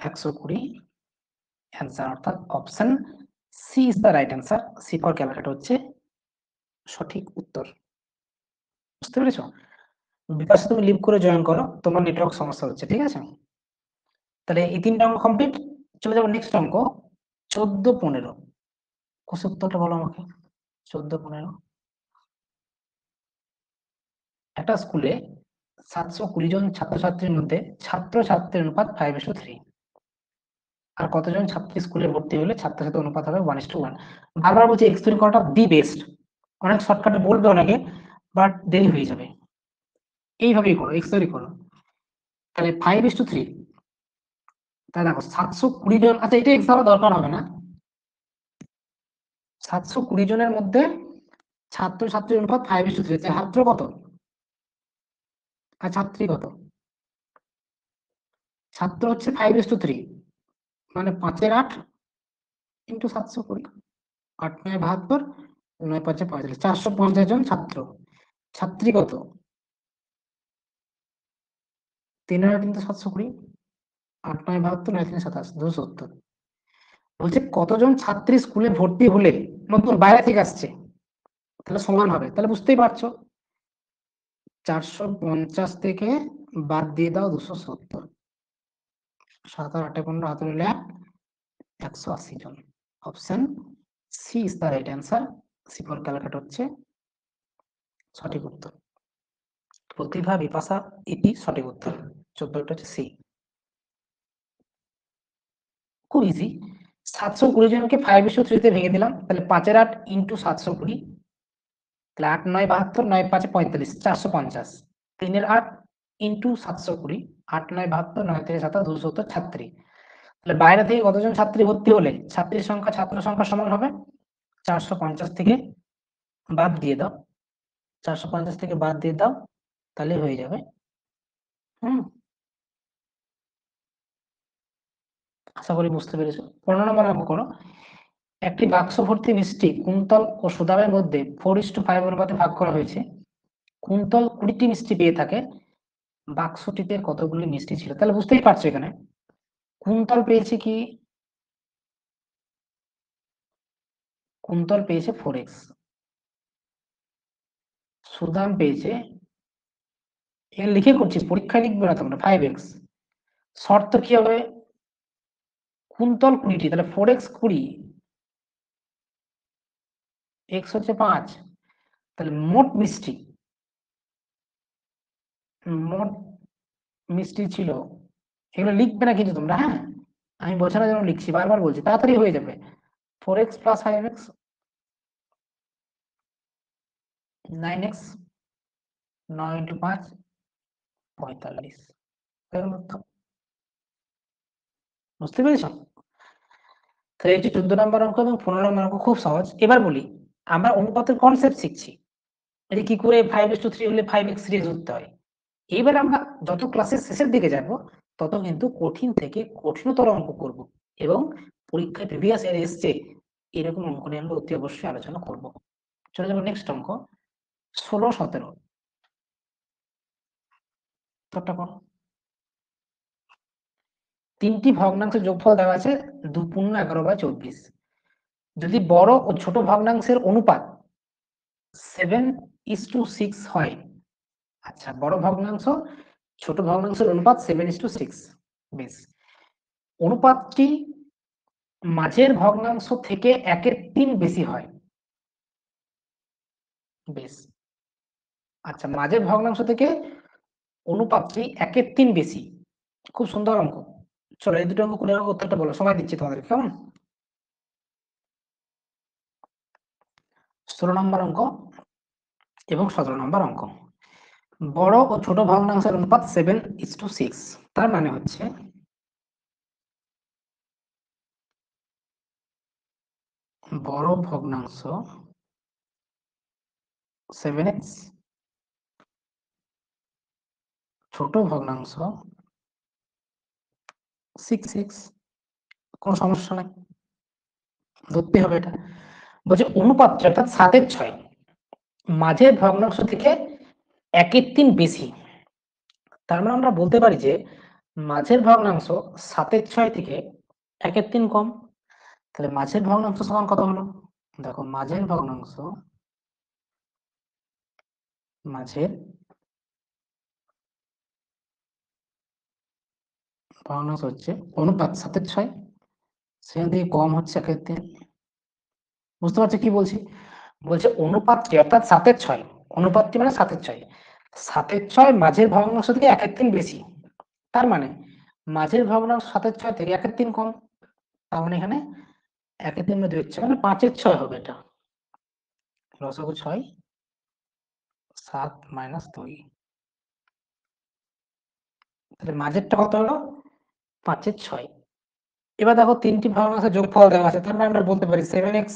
Speaker 1: 120 অ্যান্সার অর্থাৎ option C is the right answer C for calculator হচ্ছে সঠিক উত্তর বুঝতে পেরেছো? বিকাশে তুমি লিভ করে জয়েন করো, তোমার নেটওয়ার্ক সমস্যা হচ্ছে, ঠিক আছে? তাহলে এই ৩টা অঙ্ক কমপ্লিট। চলে যাবো নেক্সট অঙ্ক ১৪-১৫। কোষের উত্তরটা বলো আমাকে। ১৪-১৫ একটা স্কুলে ৭২০ জন ছাত্রছাত্রীর মধ্যে ছাত্র-ছাত্রীর অনুপাত 5:3। আর কতজন ছাত্রী স্কুলে ভর্তি হলে ছাত্র-ছাত্রী অনুপাত হবে 1:1। বারবার বলছি এক্স তৈরি করাটা দি বেস্ট। অনেক শর্টকাটে বলবে অনেকে, বাট দেরি হয়ে যাবে। এইভাবেই করো, এক্স তৈরি করো। তাহলে 5:3। তাহলে দেখো ৭২০ জন, আচ্ছা এটা এক্স দেওয়ার দরকার হবে না। ৭২০ জনের মধ্যে ছাত্র-ছাত্রীর অনুপাত 5:3। ছাত্র কত আর ছাত্রী কত? ছাত্র হচ্ছে 5:3, মানে 5-8 ইন্টু 720। 8-9 72, 9-5 45, 450 জন ছাত্র। ছাত্রী কত? 3-8 ইন্টু 720, 8-9 72, 9-3 27, 270। বলছে কতজন ছাত্রী স্কুলে ভর্তি হলে, নতুন বাইরে থেকে আসছে, তাহলে সমান হবে। তাহলে বুঝতেই পারছো 450 থেকে বাদ দিয়ে দাও 270, 7 আর 8 15, হাতে নিলে 180 জন। Option C is the right answer. C for Calcutta হচ্ছে সঠিক উত্তর। প্রতিভা, বিপাশা, ইতি সঠিক উত্তর। 14টা হচ্ছে সি। খুব ইজি। 720 জনকে 5:3 তে ভেঙে দিলাম, তাহলে 5-8 ইন্টু 720, তাহলে 8-9 72, 9-5 45, 450। 3-8 ইন্টু 720, 8-9 72, 9-3 27, 270 ছাত্রী। তাহলে বাইরে থেকে কতজন ছাত্রী ভর্তি হলে ছাত্রীর সংখ্যা ছাত্র সংখ্যা সমান হবে? 450 থেকে বাদ দিয়ে দাও, 450 থেকে বাদ দিয়ে দাও, তাহলে হয়ে যাবে। হুম, আশা করি বুঝতে পেরেছো। 15 নম্বর অঙ্ক করো। একটি বাক্স ভর্তি মিষ্টি কুন্তল ও সুদামের মধ্যে 4:5 অনুপাতে ভাগ করা হয়েছে। কুন্তল 20টি মিষ্টি পেয়ে থাকে, বাক্সটিতে কতগুলি মিষ্টি ছিল? তাহলে বুঝতেই পারছো এখানে কুন্তল পেয়েছে কি, কুন্তল পেয়েছে 4x, সুদাম পেয়েছে, এখানে লিখে করছি, পরীক্ষায় লিখবে না তোমরা, 5x। শর্ত কি হবে? কুন্তল 20টি, তাহলে 4x 20, x হচ্ছে 5, তাহলে মোট মিষ্টি, মোট মিষ্টি ছিল, এগুলো লিখবে না কিন্তু তোমরা, হ্যাঁ? আমি বোঝানোর জন্য লিখছি, বারবার বলছি, তাড়াতাড়ি হয়ে যাবে। 4x plus 5x, 9x, 9 into 5 45। বুঝতে পেরেছ? তাহলে এটি 14 নম্বর অঙ্ক এবং 15 নম্বর অঙ্ক খুব সহজ। এবার বলি, আমরা অনুপাতের কনসেপ্ট শিখছি, যে কি করে 5:3 হলে 5x সিরিজ ধরতে হয়। এবার আমরা যত ক্লাসের শেষের দিকে যাব, তত কিন্তু কঠিন থেকে কঠিনতর অঙ্ক করব, এবং পরীক্ষায় প্রিভিয়াস ইয়ার এসছে এরকম অঙ্ক নিয়ে আমরা অতি অবশ্যই আলোচনা করব। চলে যাবো নেক্সট অঙ্ক 16-17। উত্তরটা করো। 3টি ভগ্নাংশের যোগফল দেওয়া আছে 2-11/24। যদি বড় ও ছোট ভগ্নাংশের অনুপাত 7:6 হয়, আচ্ছা বড় ভগ্নাংশ ছোট ভগ্নাংশের অনুপাত 7:6, বেশ। অনুপাতটি মাঝের ভগ্নাংশ থেকে 1/3 বেশি হয়, বেশ। আচ্ছা মাঝের ভগ্নাংশ থেকে অনুপাতটি 1/3 বেশি, খুব সুন্দর অঙ্ক। চলো এই দুটো অঙ্ক করে উত্তরটা বলো, সময় দিচ্ছি তোমাদের, কেমন? 16 নম্বর অঙ্ক এবং 17 নম্বর অঙ্ক। বড় ও ছোট ভগ্নাংশের অনুপাত 7:6, তার মানে হচ্ছে বড় ভগ্নাংশ 7x, ছোট ভগ্নাংশ 6x। কোনো সমস্যা নাই, ধরতে হবে এটা। বলছে অনুপাতটা অর্থাৎ 7/6 মাঝের ভগ্নাংশ থেকে 1/3 বেশি। তার মানে আমরা বলতে পারি যে মাঝের ভগ্নাংশ 7/6 থেকে 1/3 কম। তাহলে মাঝের ভগ্নাংশ সমান কত হলো? দেখো মাঝের ভগ্নাংশ মাঝের ভগ্নাংশ হচ্ছে অনুপাত 7/6, সেখান থেকে কম হচ্ছে 1/3। বুঝতে পারছো কি বলছি? বলছে অনুপাতটি অর্থাৎ 7/6, অনুপাতটি মানে 7/6, 7/6 মাঝের ভগ্নাংশ থেকে 1/3 বেশি। তার মানে মাঝের ভগ্নাংশ 7/6 থেকে 1/3 কম। তার মানে এখানে 1/3 মধ্যে হচ্ছে মানে 5/6 হবে এটা। লসাগু 6, 7 - 2। তাহলে মাঝেরটা কত হলো? 5/6। এবার দেখো তিনটি ভগ্নাংশের যোগফল দেওয়া আছে, তার মানে আমরা বলতে পারি 7x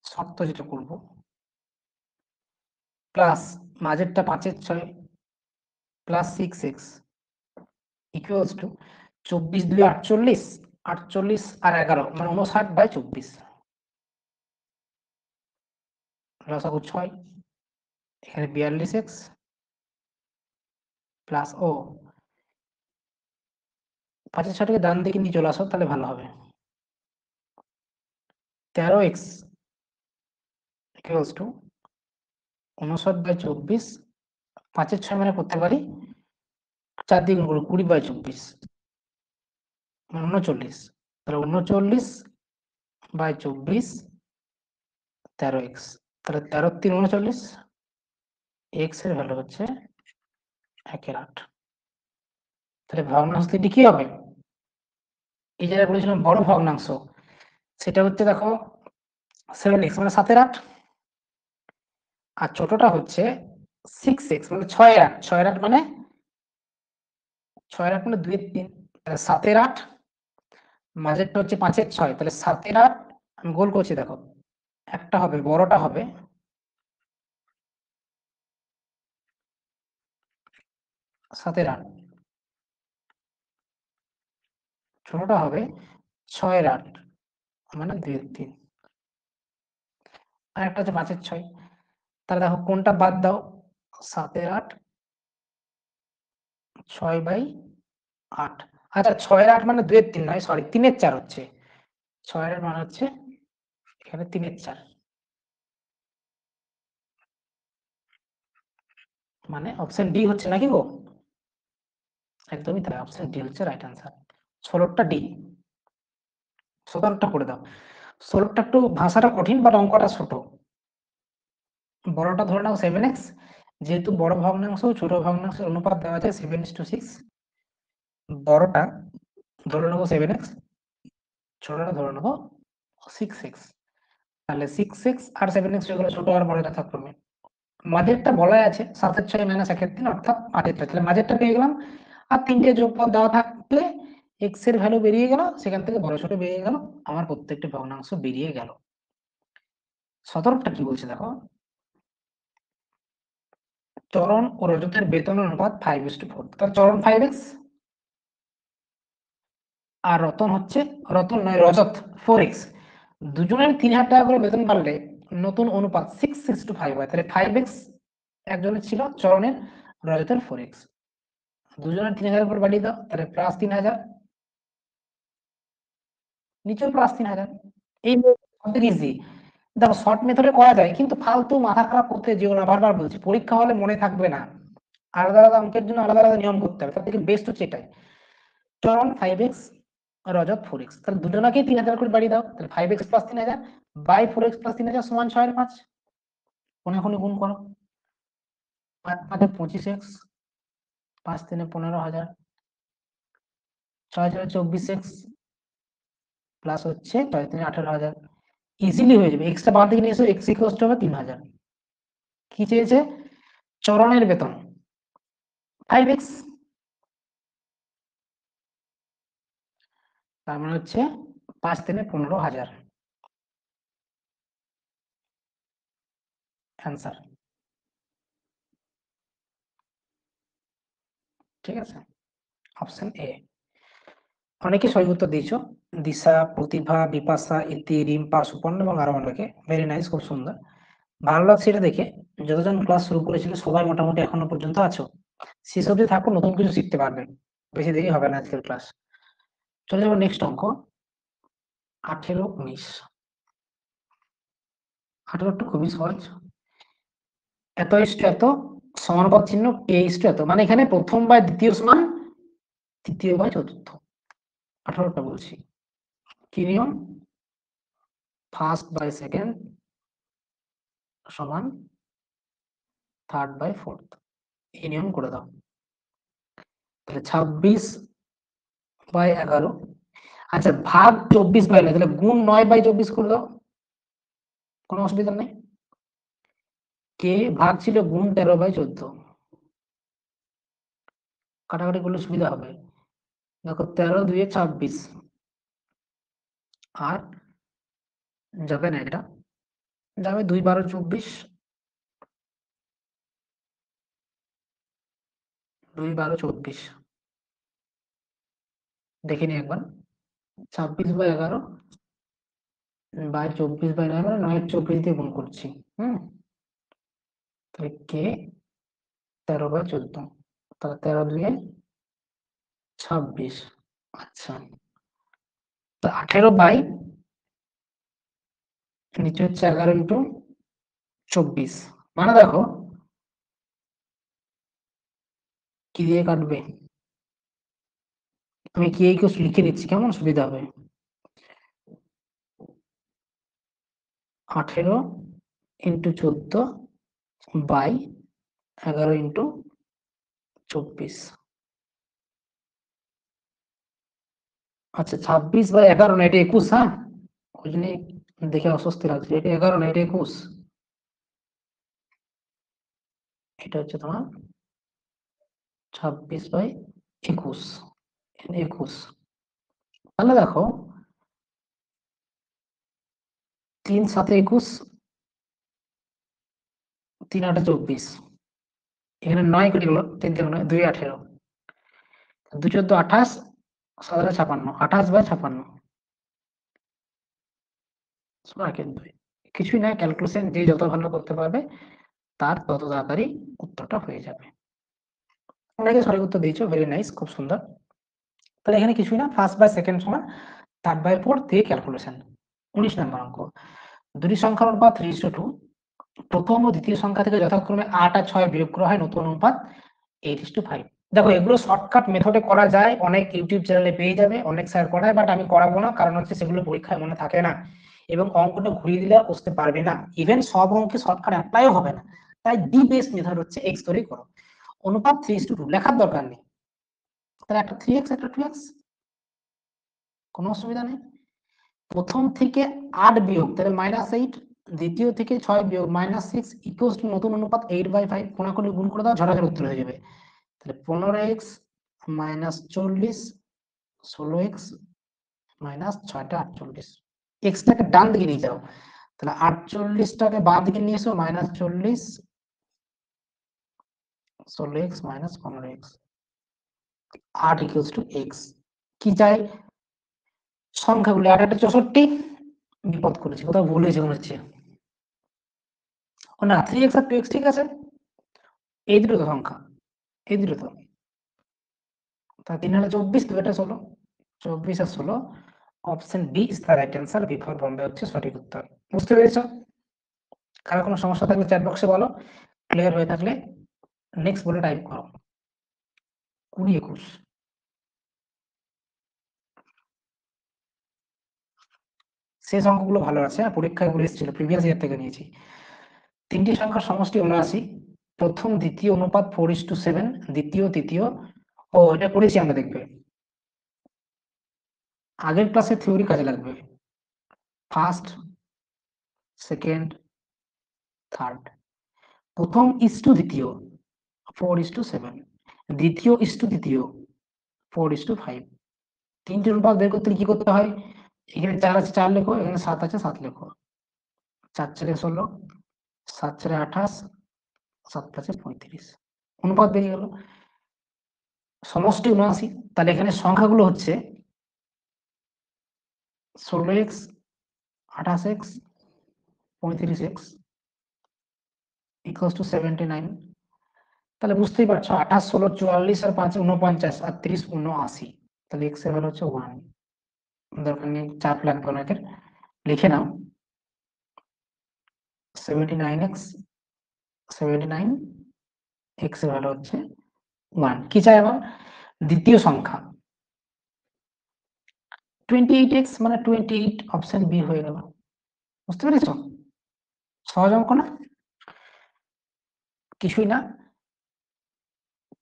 Speaker 1: শর্ত যেটা করব প্লাস মাঝেরটা 5/6 প্লাস 6x ইকুয়ালস টু 24 2 48, 48 আর 11 মানে 59/24। লসাগু 6, এখানে 42x প্লাস 5/6 ডান দিকে নিয়ে চলে আসো তাহলে ভালো হবে। 13x ইকুয়ালস টু 59/24, 5/6 মানে করতে পারি 4 দিয়ে গুণ করবো 20/24 মানে 39। তাহলে 39/24 13x, তাহলে 13 × 3 = 39, x এর ভ্যালু হচ্ছে 1/8। তাহলে ভগ্নাংশ তিনটি কি হবে? এই যেটা বলেছিলাম বড় ভগ্নাংশ সেটা হচ্ছে দেখো 7x মানে 7/8, আর ছোটটা হচ্ছে 6x মানে 6/8, 6/8 মানে 6/8 মানে 2/3, তাহলে 7/8, মাঝেরটা হচ্ছে 5/6, তাহলে 7/8 আমি গোল করছি দেখো, একটা হবে বড়টা হবে 7/8, ছোটটা হবে 6/8 মানে 2/3, আর একটা হচ্ছে 5/6। তাহলে দেখো কোনটা বাদ দাও? 7/8 6/8। আচ্ছা 6/8 মানে 2/3 নয়, সরি 3/4 হচ্ছে। 6/8 মানে হচ্ছে এখানে 3/4, মানে অপশন ডি হচ্ছে নাকি গো? একদমই তাই, অপশন ডি হচ্ছে রাইট আনসার। 16টা ডি। 17টা করে দাও। 16টা একটু ভাষাটা কঠিন বাট অঙ্কটা ছোট। বড়টা ধরে নাও 7x, যেহেতু বড় ভগ্নাংশ ছোট ভগ্নাংশের অনুপাত দেওয়া আছে 7:6, বড়টা ধরে নেবো 7x, ছোটটা ধরে নেবো 6x। তাহলে 6x আর 7x হয়ে গেল ছোট আর বড়টা যথাক্রমে। মাঝেরটা বলাই আছে 7/6 - 1/3 অর্থাৎ 8/6, তাহলে মাঝেরটা পেয়ে গেলাম। আর তিনটে যোগফল দেওয়া থাকলে x এর ভ্যালু বেরিয়ে গেল, সেখান থেকে বড় ছোট বেরিয়ে গেল, আমার প্রত্যেকটি ভগ্নাংশ বেরিয়ে গেল। 17টা কি বলছে দেখো, চরণ ও রজতের বেতন অনুপাত 5:4। তার চরণ 5x আর রতন হচ্ছে, রতন নয় রজত 4x। দুজনের 3,000 টাকা করে বেতন বাড়লে নতুন অনুপাত 6:5 হয়। তাহলে 5x একজনের ছিল চরণের, রজতের 4x। দুজনের 3,000 করে বাড়িয়ে দাও, তাহলে প্লাস 3,000, নিচেও প্লাস 3,000। এই ইজি। দেখো শর্ট মেথডে করা যায়, কিন্তু ফালতু মাথা খারাপ করতে যেও না, বারবার বলছি পরীক্ষা হলে মনে থাকবে না। আলাদা আলাদা অঙ্কের জন্য আলাদা আলাদা নিয়ম করতে হবে, তার থেকে বেস্ট হচ্ছে এটাই। চরণ 5x, রজত 4x, তাহলে দুজনাকেই 3,000 করে বাড়িয়ে দাও, তাহলে 5x plus 3,000 by 4x plus 3,000 সমান 6/5। কোনে কোনে গুণ করো, 5 × 5 = 25x, 5 × 3 = 15,000, 6 × 4 = 24x প্লাস হচ্ছে 6 × 3 = 18,000। ইজিলি হয়ে যাবে, এক্সট্রা বাদ দিয়ে নিয়ে এসো, x ইকুয়ালস টু হবে 3,000। কি চেয়েছে? চরণের বেতন 5x, তার মানে হচ্ছে 5 × 3 = 15,000 অ্যান্সার। ঠিক আছে, অপশন এ। অনেকে সঠিক উত্তর দিয়েছো, দিশা, প্রতিভা, বিপাশা, ইতি, রিম্পা, সুপর্ণ এবং আরো অনেকে। ভেরি নাইস, খুব সুন্দর, ভালো লাগছে এটা দেখে। যতজন ক্লাস শুরু করেছিল সবাই মোটামুটি এখনো পর্যন্ত আছো, শেষ অবধি থাকো, নতুন কিছু শিখতে পারবে। বেশি দেরি হবে না আজকের ক্লাস। চলে যাবো নেক্সট অঙ্ক, 18 19। 18টা খুবই সহজ। এত ইস্টু এত সমানুপাত চিহ্ন কে ইস্টু এত, মানে এখানে প্রথম বাই দ্বিতীয় সমান তৃতীয় বাই চতুর্থ। 18টা বলছি। কি নিয়ম? ফার্স্ট বাই সেকেন্ড সমান থার্ড বাই ফোর্থ, এই নিয়ম করে দাও। তাহলে 26/11, আচ্ছা ভাগ 24/9, তাহলে গুণ 9/24 করে দাও, কোনো অসুবিধা নেই। কে ভাগ ছিল গুণ 13/14, কাটাকাটি করলে সুবিধা হবে। দেখো 13 2 26, আর যাবে না, এটা যাবে 2 12 24, 2 12 24, দেখে নি একবার। 26/11 বাই 24/9, মানে 9 24 দিয়ে গুণ করছি। তাহলে কে 13/14, তাহলে 13 2 26। আচ্ছা, তো 18 বাই নিচে হচ্ছে 11 ইন্টু 24, মানে দেখো কি দিয়ে কাটবে, আমি কি এই লিখে দিচ্ছি, কেমন সুবিধা হবে। 18 ইন্টু 14 বাই 11 ইন্টু 24। আচ্ছা 26/11 না, এটা 21, হ্যাঁ ওই জন্য দেখে অস্বস্তি লাগছে। এটা 11 না, এটা 21, এটা হচ্ছে তোমার 26/21, 21। তাহলে দেখো 3 7 21, 3 8 24, এখানে 9 কেটে গেল, 3 3 9 2 18, 2 14 28, 7 56, 28/56, কিন্তু কিছুই না, ক্যালকুলেশন যে যত ভালো করতে পারবে তার তত তাড়াতাড়ি উত্তরটা হয়ে যাবে। অনেকে সঠিক উত্তর দিয়েছো, ভেরি নাইস, খুব সুন্দর। তাহলে এখানে কিছুই না, ফার্স্ট বাই সেকেন্ড সমান থার্ড বাই ফোর্থ দিয়ে ক্যালকুলেশন। 19 নম্বর অঙ্ক, দুটি সংখ্যার অনুপাত 3:2, প্রথম ও দ্বিতীয় সংখ্যা থেকে যথাক্রমে 8 আর 6 বিয়োগ করা হয় নতুন অনুপাত 8:5। দেখো এগুলো শর্টকাট মেথডে করা যায়, অনেক ইউটিউব চ্যানেলে পেয়ে যাবে, অনেক স্যার করায়, বাট আমি করাবো না, কারণ হচ্ছে সেগুলো পরীক্ষায় মনে থাকে না, এবং অঙ্কটা ঘুরিয়ে দিলে আর বুঝতে পারবে না, ইভেন সব অঙ্কে শর্টকাট অ্যাপ্লাইও হবে না। তাই দি বেস্ট মেথড হচ্ছে এক্স ধরে করো। অনুপাত 3:2 লেখার দরকার নেই, তাহলে একটা 3x একটা 2x, কোনো অসুবিধা নেই। প্রথম থেকে 8 বিয়োগ, তাহলে -8, দ্বিতীয় থেকে 6 বিয়োগ -6 ইকুয়ালস টু নতুন অনুপাত 8/5, কোনাকুনি গুণ করে দাও, ঝরাঝরি উত্তর হয়ে যাবে। তাহলে 15x -40, 16x -6টা 48, x টাকে ডান দিকে নিয়ে যাও, তাহলে 48টাকে বাঁ দিকে নিয়ে এসো, -40, 16x -15x, 8 equals to x। কি চাই, সংখ্যাগুলো 8 8 64, বিপদ করেছি, কোথাও ভুল হয়েছে মনে হচ্ছে। না 3x আর 2x ঠিক আছে, এই দুটো তো সংখ্যা, এই দুটো তো, তা 3 হলে 24, 2 এটা 16, 24 আর 16, option B is the right answer, B for Bombay হচ্ছে সঠিক উত্তর। বুঝতে পেরেছো? কারো কোনো সমস্যা থাকলে চ্যাট বক্সে বলো, ক্লিয়ার হয়ে থাকলে নেক্সট বলে টাইপ করো। 20 21, শেষ অঙ্কগুলো ভালো আছে, পরীক্ষায় বলে এসেছিল, প্রিভিয়াস ইয়ার থেকে নিয়েছি। তিনটি সংখ্যার সমষ্টি 79, প্রথম দ্বিতীয় অনুপাত 4:7, দ্বিতীয় তৃতীয়, ও এটা করেছি আমরা, দেখবে আগের ক্লাসে থিওরি কাজে লাগবে। ফার্স্ট সেকেন্ড থার্ড, প্রথম ইস্টু দ্বিতীয় 4:7, দ্বিতীয় ইস্টু তৃতীয় 4:5। তিনটে অনুপাত বের করতে কি করতে হয়, এখানে 4 আছে 4 লেখো, এখানে 7 আছে 7 লেখো, 4 4 16, 7 4 28, 7 5 35, অনুপাত বেরিয়ে গেল, সমষ্টি 79। তাহলে এখানে সংখ্যাগুলো হচ্ছে 16x, 28x, 35x equals to 79। তাহলে বুঝতেই পারছো 28 16 44 আর 5 49 আর 30 79, তাহলে x এর ভ্যালু হচ্ছে 1। দরকার নেই, চাপ লাগবে না এদের, লিখে নাও 79x 79, x এর ভ্যালু হচ্ছে 1। কি চাই আমার? দ্বিতীয় সংখ্যা 28x মানে 28, অপশন বি হয়ে গেল। বুঝতে পেরেছো? সহজ অঙ্ক না? কিছুই না।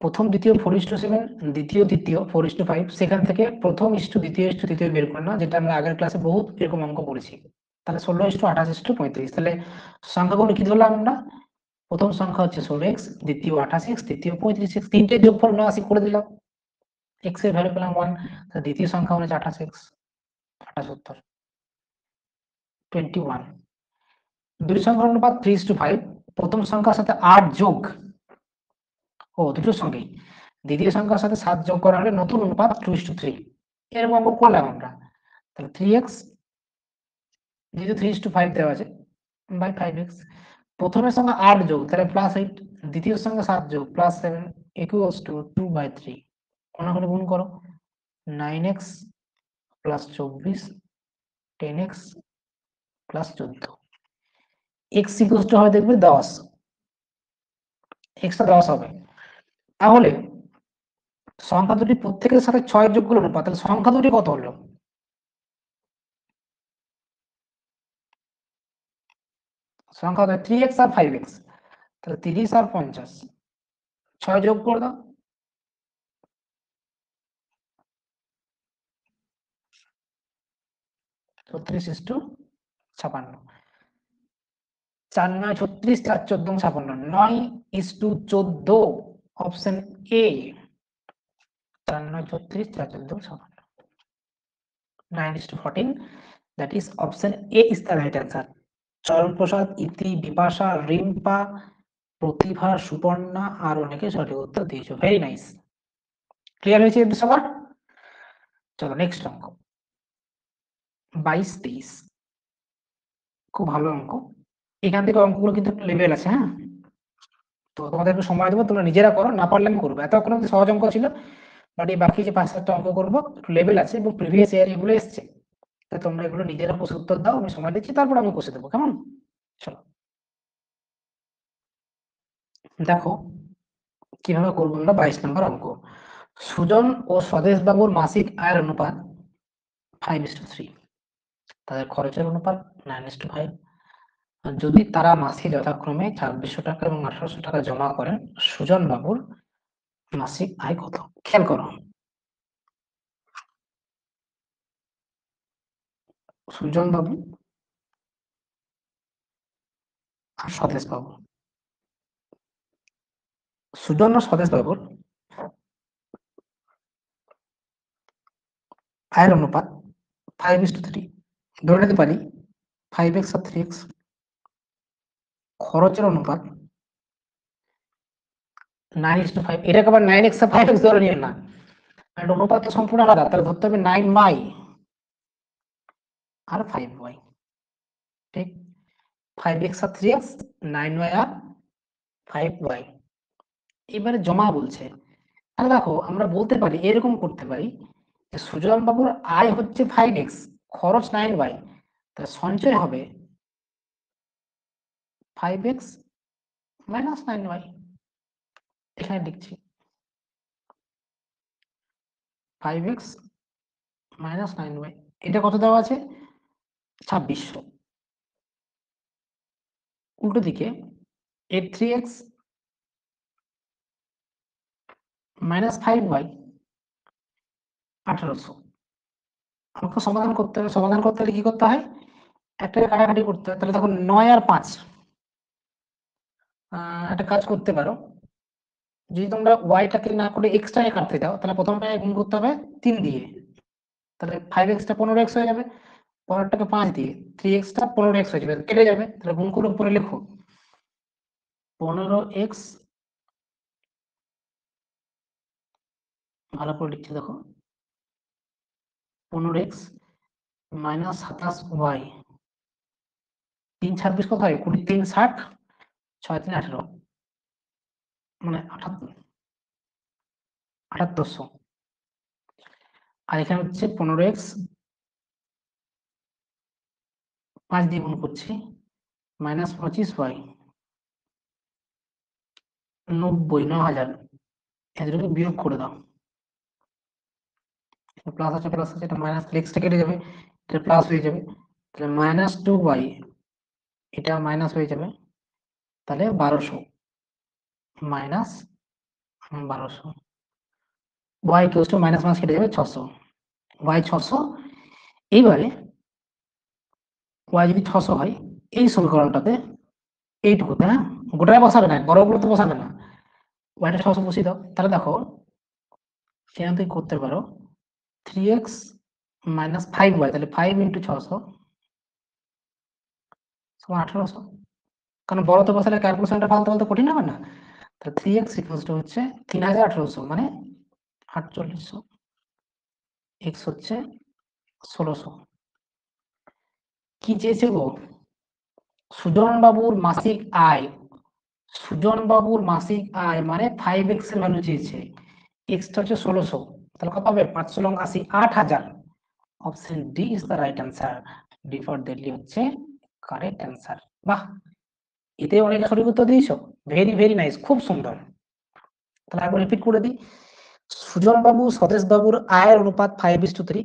Speaker 1: প্রথম দ্বিতীয় 4:7, দ্বিতীয় 4:5, সেখান থেকে প্রথম ইস্টু দ্বিতীয় বের করে নাও, যেটা আমরা আগের ক্লাসে বহুত এরকম অঙ্ক করেছি। তাহলে 16:28:35, তাহলে সংখ্যাগুলো কি ধরলাম আমরা? প্রথম সংখ্যা হচ্ছে 16x, দ্বিতীয় 28x, তৃতীয় 35x, তিনটে যোগফল 79 করে দিলাম, x এর ভ্যালু পেলাম 1, তাহলে দ্বিতীয় সংখ্যা হচ্ছে 28x, 78, 21। দুই সংখ্যার অনুপাত 3:5, প্রথম সংখ্যার সাথে 8 যোগ, দুটোর সঙ্গেই দ্বিতীয় সংখ্যার সাথে 7 যোগ করা হলে নতুন অনুপাত 2:3, এরকম অঙ্ক করলাম আমরা। তাহলে 3x, যেহেতু 3:5 দেওয়া আছে, বাই 5x। প্রথমের সঙ্গে 8 যোগ, তাহলে +8, দ্বিতীয় সঙ্গে 7 যোগ +7 ইকুয়ালস টু 2/3। কোনাকুনি গুণ করো, 9x + 24, 10x + 14, x equals two হবে দেখবে 10, x টা 10 হবে। তাহলে সংখ্যা দুটি প্রত্যেকের সাথে 6 যোগ করলে অনুপাত, তাহলে সংখ্যা দুটি কত হলো? সংখ্যা হলো 3x আর 5x, তাহলে 30 আর 50, 6 যোগ করে দাও, 36:56, 4 9 36, 4 14 56, 9:14, option A. 4 9 36, 4 14 56, 9:14, that is option A is the right answer. চরণপ্রসাদ, ইতি, বিপাশা, রিম্পা, প্রতিভা, সুপর্ণা আর অনেকে সঠিক উত্তর দিয়েছো, ভেরি নাইস। ক্লিয়ার হয়েছে এমনি সবার? চলো নেক্সট অঙ্ক, 22-23, খুব ভালো অঙ্ক। এখান থেকে অঙ্কগুলো কিন্তু একটু লেভেল আছে, হ্যাঁ। তো তোমাদের একটু সময় দেবো, তোমরা নিজেরা করো, না পারলে আমি করবো। এতক্ষণ সহজ অঙ্ক ছিল, বাট এই বাকি যে 5-7টা অঙ্ক করবো একটু লেভেল আছে এবং প্রিভিয়াস ইয়ার এগুলো এসছে, তো তোমরা এগুলো নিজেরা কষে উত্তর দাও, আমি সময় দিচ্ছি, তারপর আমি কষে দেবো, কেমন? চলো দেখো কিভাবে করবো আমরা 22 নম্বর অঙ্ক। সুজন ও স্বদেশ বাবুর মাসিক আয়ের অনুপাত 5:3, তাদের খরচের অনুপাত 9:5। যদি তারা মাসে যথাক্রমে 2600 টাকা এবং 1800 টাকা জমা করেন, সুজন বাবুর মাসিক আয় কত? খেয়াল করো, সুজন বাবু আর স্বদেশ বাবু। সুজন ও স্বদেশ বাবুর আয়ের অনুপাত 5:3, ধরে নিতে পারি 5x আর 3x। খরচের অনুপাত 9:5, এটাকে আবার 9x আর 5x ধরে নিও না, কারণ অনুপাত তো সম্পূর্ণ আলাদা, তাহলে ধরতে হবে 9y আর 5y, ঠিক? 5x আর 3x, 9y আর 5y। এবারে জমা বলছে, তাহলে দেখো আমরা বলতে পারি, এরকম করতে পারি যে সুজন বাবুর আয় হচ্ছে 5x, খরচ 9y, তাহলে সঞ্চয় হবে 5x মাইনাস 9y। এখানে লিখছি 5x মাইনাস 9y, এটা কত দেওয়া আছে? 2600। উল্টো দিকে 3x মাইনাস 5y 1800। আমাকে সমাধান করতে হবে, সমাধান করতে হলে কি করতে হয়? একটাকে কাটাকাটি করতে হয়, তাহলে দেখো 9 আর 5, একটা কাজ করতে পারো, যদি তোমরা ওয়াইটাকে না করে এক্সট্রাকে কাটতে চাও, তাহলে প্রথমটাকে গুণ করতে হবে 3 দিয়ে, তাহলে 5x টা 15x হয়ে যাবে, পরেরটাকে 5 দিয়ে, 3x টা 15x হয়ে যাবে, কেটে যাবে, তাহলে গুণ করে উপরে লেখো 15x, ভালো করে লিখছি দেখো, 15x মাইনাস 27y, 3 26 কত হয়? 20 3 60, 6 3 18, মানে 7800। আর এখানে হচ্ছে 15x 5 দিয়ে গুণ করছি, মাইনাস 25y, 9,000 এদেরকে বিয়োগ করে দাও। প্লাস আছে এটা মাইনাস এক্সটা কেটে যাবে, এটা প্লাস হয়ে যাবে, তাহলে -2y এটা মাইনাস হয়ে যাবে, তাহলে 1200 minus 1200 y equals to minus minus কেটে যাবে 600 y 600। এইবারে y যদি 600 হয় এই সমীকরণটাতে এইটুকুতে, হ্যাঁ, গোটায় বসাবে না, বড়গুলো তো বসাবে না, ওয়াইটা 600 বসিয়ে দাও। তাহলে দেখো এখান থেকে করতে পারো 3x মাইনাস 5y, তাহলে 5 ইন্টু 600 সমান 1800। কারণ বড় তো বসালে ক্যালকুলেশনটা ফালতু ফালতু কঠিন হবে না। তাহলে 3x ইকুয়ালস টু হচ্ছে 3800 মানে 4800, x হচ্ছে 1600। কি চেয়েছে গো? সুজন বাবুর মাসিক আয়, সুজন বাবুর মাসিক আয় মানে 5x এর ভ্যালু চেয়েছে, x টা হচ্ছে 1600, তাহলে কত হবে? 500 long 80, 8000। Option D is the right answer. D for Delhi হচ্ছে কারেক্ট অ্যান্সার। বাহ, এতে অনেক সঠিক উত্তর দিয়েছো, ভেরি ভেরি নাইস, খুব সুন্দর। তাহলে একবার রিপিট করে দিই, সুজন বাবু স্বদেশ বাবুর আয়ের অনুপাত 5:3,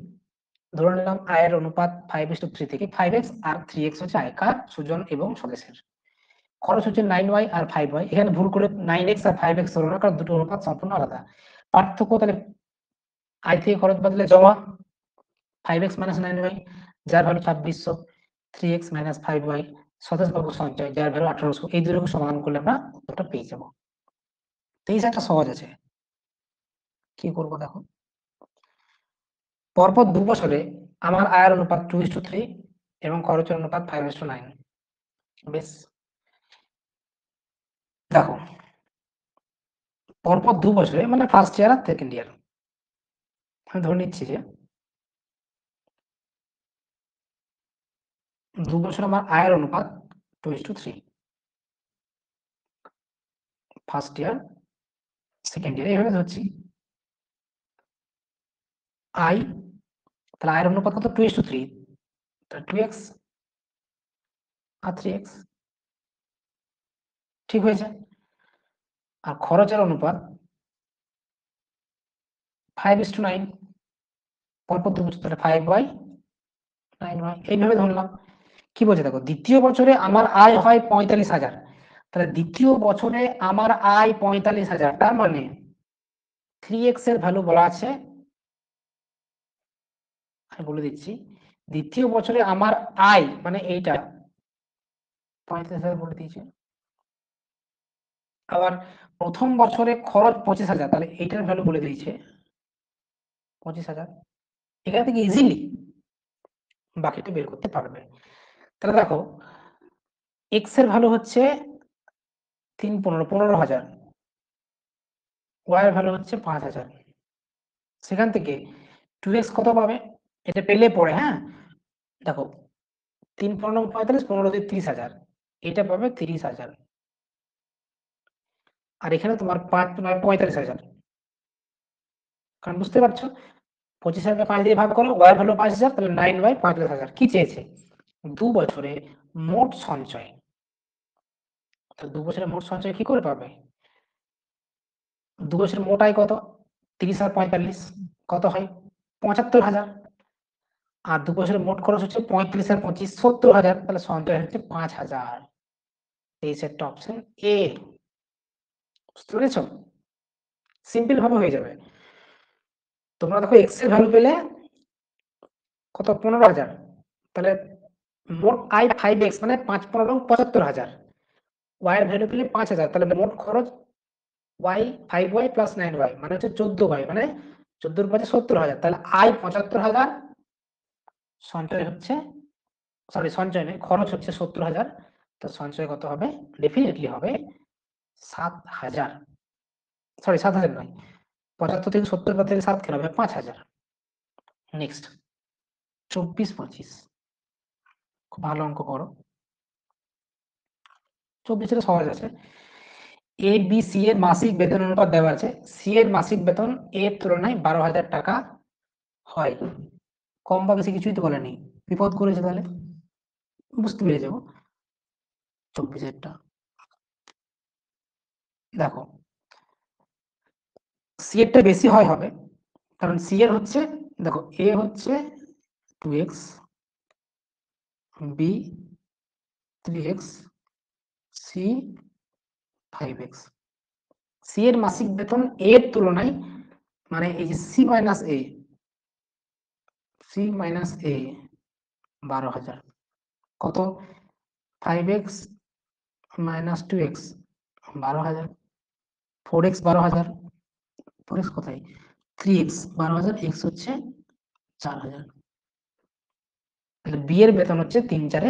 Speaker 1: ধরে নিলাম আয়ের অনুপাত 5:3 থেকে 5x আর 3x হচ্ছে আয়কার সুজন এবং স্বদেশের। খরচ হচ্ছে 9y আর 5y, এখানে ভুল করে 9x আর 5x হলো না, কারণ দুটো অনুপাত সম্পূর্ণ আলাদা। পার্থক্য তাহলে আয় থেকে খরচ বাদলে জমা 5x মাইনাস 9y যার ভ্যালু 2600, 3x মাইনাস 5y স্বদেশ বাবু সঞ্চয় যার ভ্যালু 1800। এই দুটোকে সমাধান করলে আমরা উত্তরটা পেয়ে যাবো। 23 একটা সহজ আছে, কি করবো দেখো। পরপর 2 বছরে আমার আয়ের অনুপাত 2:3 এবং খরচের অনুপাত 5:9। বেশ, দেখো পরপর 2 বছরে মানে ফার্স্ট ইয়ার আর সেকেন্ড ইয়ার, আমি ধরে নিচ্ছি যে 2 বছর আমার আয়ের অনুপাত 2:3, ফার্স্ট ইয়ার সেকেন্ড ইয়ার এইভাবে ধরছি। আয়, তাহলে আয়ের অনুপাত কত? 2:3, তাহলে 2x আর 3x, ঠিক হয়েছে। আর খরচের অনুপাত 5:9, পরপর 2 বছর, তাহলে 5/9y এইভাবে ধরলাম। কি বলছে দেখো, দ্বিতীয় বছরে আমার আয় হয় 45,000, তাহলে দ্বিতীয় বছরে আমার আয় 45,000, তার মানে 3x এর ভ্যালু বলা আছে, আমি বলে দিচ্ছি, দ্বিতীয় বছরে আমার আয় মানে এইটা 45,000 বলে দিয়েছে। আবার প্রথম বছরে খরচ 25,000, তাহলে এইটার ভ্যালু বলে দিয়েছে 25,000। এখান থেকে ইজিলি বাকিটা বের করতে পারবে। তাহলে দেখো x এর ভ্যালু হচ্ছে 15,000, y এর ভ্যালু হচ্ছে 5,000। সেখান থেকে 2x কত পাবে? এটা পেলে পরে, হ্যাঁ, দেখো 3 × 45, 15 দিয়ে 30,000, এটা পাবে 30,000। আর এখানে তোমার 5 × 9 45,000, কারণ বুঝতে পারছো 25,000 5 দিয়ে ভাগ করো, y এর ভ্যালু 5,000, তাহলে 9y 45,000। কি চেয়েছে? 2 বছরে মোট সঞ্চয়। তাহলে 2 বছরে মোট সঞ্চয় কি করে পাবে? 2 বছরের মোট আয় কত? 30 আর 45 কত হয়? 75,000। আর 2 বছরের মোট খরচ হচ্ছে 35 আর 25 70,000, তাহলে সঞ্চয় হচ্ছে 5,000। এই সেটটা অপশন এ। বুঝতে পেরেছো? সিম্পল ভাবে হয়ে যাবে। তোমরা দেখো x এর ভ্যালু পেলে কত? 15,000, তাহলে মোট আয় 5x মানে 5 15 75,000, y এর ভ্যালু পেলে 5,000, তাহলে মোট খরচ y 5y প্লাস 9y মানে হচ্ছে 14y, মানে 14 × 5 = 70,000, তাহলে আয় 75,000, সঞ্চয় হচ্ছে, সরি সঞ্চয় নেই, খরচ হচ্ছে 70,000, তো সঞ্চয় কত হবে? ডেফিনেটলি হবে 7,000। সরি 7,000 নয়, 75 থেকে 70 বাদ দিলে 7 কেন হবে? 5,000। নেক্সট 24-25, খুব ভালো অঙ্ক করো। 24 এর সহজ আছে। এ বি সি এর মাসিক বেতন অনুপাত দেওয়া আছে। সি এর মাসিক বেতন এ এর তুলনায় 12,000 টাকা হয়। কম বা বেশি কিছুই তো বলেনি, বিপদ করেছে, তাহলে বুঝতে পেরে যাবো 24 এরটা। দেখো সি এরটা বেশি হয় হবে, কারণ সি এর হচ্ছে, দেখো এ হচ্ছে 2x, B 3x, C 5x। C এর মাসিক বেতন এ এর তুলনায়, মানে এই যে সি মাইনাস এ, সি মাইনাস এ 12,000, কত 5x minus 2x 12,000, 4x 12,000, 4x কোথায়, 3x 12,000, x হচ্ছে 4,000। তাহলে বি এর বেতন হচ্ছে 3 4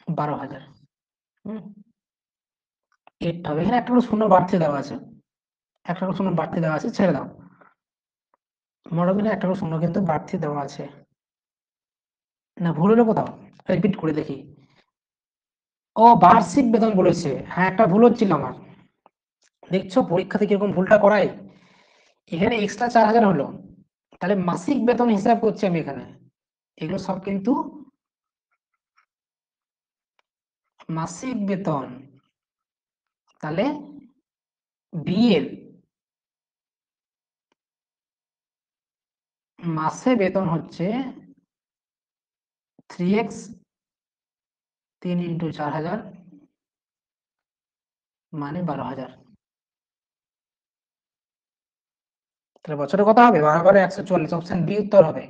Speaker 1: 12,000। এটা হবে, এখানে একটা করে শূন্য বাড়তি দেওয়া আছে, একটা করে শূন্য বাড়তি দেওয়া আছে, ছেড়ে দাও। মনে রাখবে একটা করে শূন্য কিন্তু বাড়তি দেওয়া আছে, না ভুল হলো কোথাও, রিপিট করে দেখি। ও বার্ষিক বেতন বলেছে, হ্যাঁ একটা ভুল হচ্ছিল আমার। দেখছো পরীক্ষাতে কিরকম ভুলটা করাই। এখানে এক্সট্রা 4,000 হলো, তাহলে মাসিক বেতন হিসাব করছি আমি এখানে। এগুলো সব কিন্তু মাসিক বেতন। তাহলে বি এর মাসে বেতন হচ্ছে 3x, 3 × 4,000 মানে 12,000। তাহলে বছরে কত হবে, 12 × 144, অপশন বি উত্তর হবে,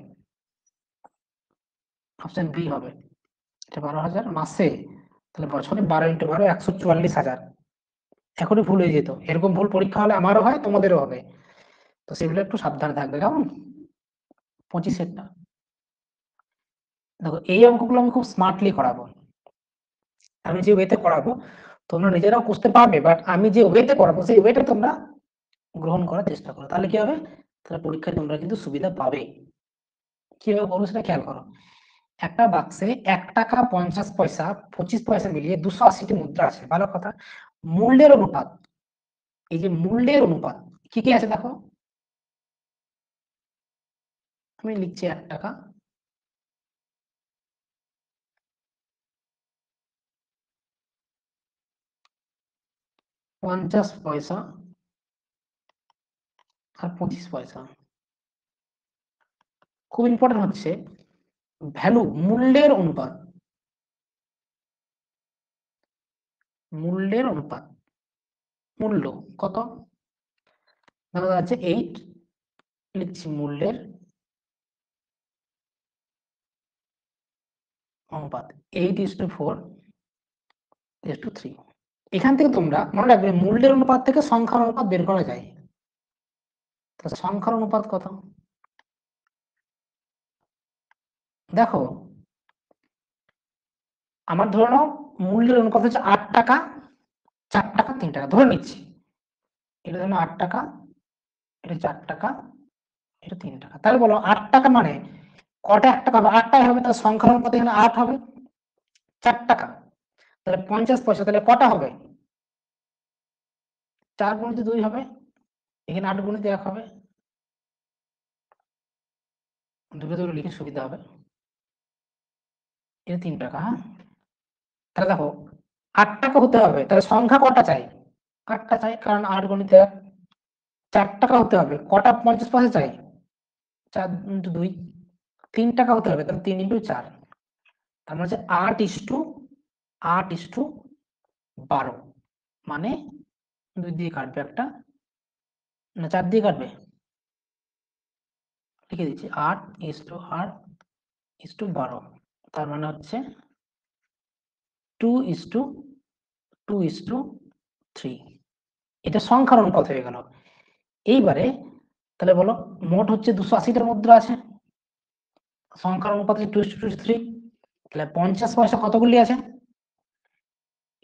Speaker 1: অপশন বি হবে। এটা 12,000 মাসে, তাহলে বছরে 12 × 12 144,000। এখনই ভুল হয়ে যেত, এরকম ভুল পরীক্ষা হলে আমারও হয় তোমাদেরও হবে, তো সেগুলো একটু সাবধানে থাকবে কেমন। 25-এরটা দেখো, এই অঙ্কগুলো আমি খুব স্মার্টলি করাবো, আমি যে ওয়েতে করাবো তোমরা নিজেরাও বুঝতে পারবে, বাট আমি যে ওয়েতে করাবো সেই ওয়েটা তোমরা গ্রহণ করার চেষ্টা করো, তাহলে কি হবে, তাহলে পরীক্ষায় তোমরা কিন্তু সুবিধা পাবে। কিভাবে করবো সেটা খেয়াল করো। একটা বাক্সে 1 টাকা 50 পয়সা 25 পয়সা মিলিয়ে 280টি মুদ্রা আছে, ভালো কথা। মূল্যের অনুপাত, এই যে মূল্যের অনুপাত কি কি আছে দেখো, আমি লিখছি 1 টাকা, 50 পয়সা আর 25 পয়সা। খুব ইম্পর্টেন্ট হচ্ছে ভ্যালু, মূল্যের অনুপাত, মূল্যের অনুপাত, মূল্য কত, ধরো আছে 8, লিখছি মূল্যের অনুপাত 8:4:3। এখান থেকে তোমরা মনে রাখবে মূল্যের অনুপাত থেকে সংখ্যার অনুপাত বের করা যায়। তো সংখ্যার অনুপাত কত, দেখো আমার ধরে নাও মূল্যের অনুপাত হচ্ছে 8 টাকা 4 টাকা 3 টাকা, ধরে নিচ্ছি এটা ধরো 8 টাকা, এটা 4 টাকা, এটা 3 টাকা। তাহলে বলো 8 টাকা মানে কটা 1 টাকা হবে, 8টাই হবে, তার সংখ্যার অনুপাত এখানে 8 হবে। 4 টাকা তাহলে 50 পয়সা, তাহলে কটা হবে, 4 × 2 হবে, এখানে 8 × 1 হবে, দুটো দুটো লিখে সুবিধা হবে। এটা 3 টাকা, হ্যাঁ তাহলে দেখো 8 টাকা হতে হবে, তাহলে সংখ্যা কটা চাই, 8টা চাই, কারণ 8 × 1। 4 টাকা হতে হবে, কটা 50 পয়সা চাই, 4 × 2। 3 টাকা হতে হবে, তাহলে 3 × 4, তার মানে হচ্ছে 8:8:12, মানে 2 দিয়ে কাটবে একটা, না 4 দিয়ে কাটবে, লিখে দিচ্ছি 8:8:12, তার মানে হচ্ছে 2:2:3। এটা সংখ্যার অনুপাত হয়ে গেল। এইবারে তাহলে বলো মোট হচ্ছে 280টার মুদ্রা আছে, সংখ্যার অনুপাত 2:3, তাহলে 50 পয়সা কতগুলি আছে,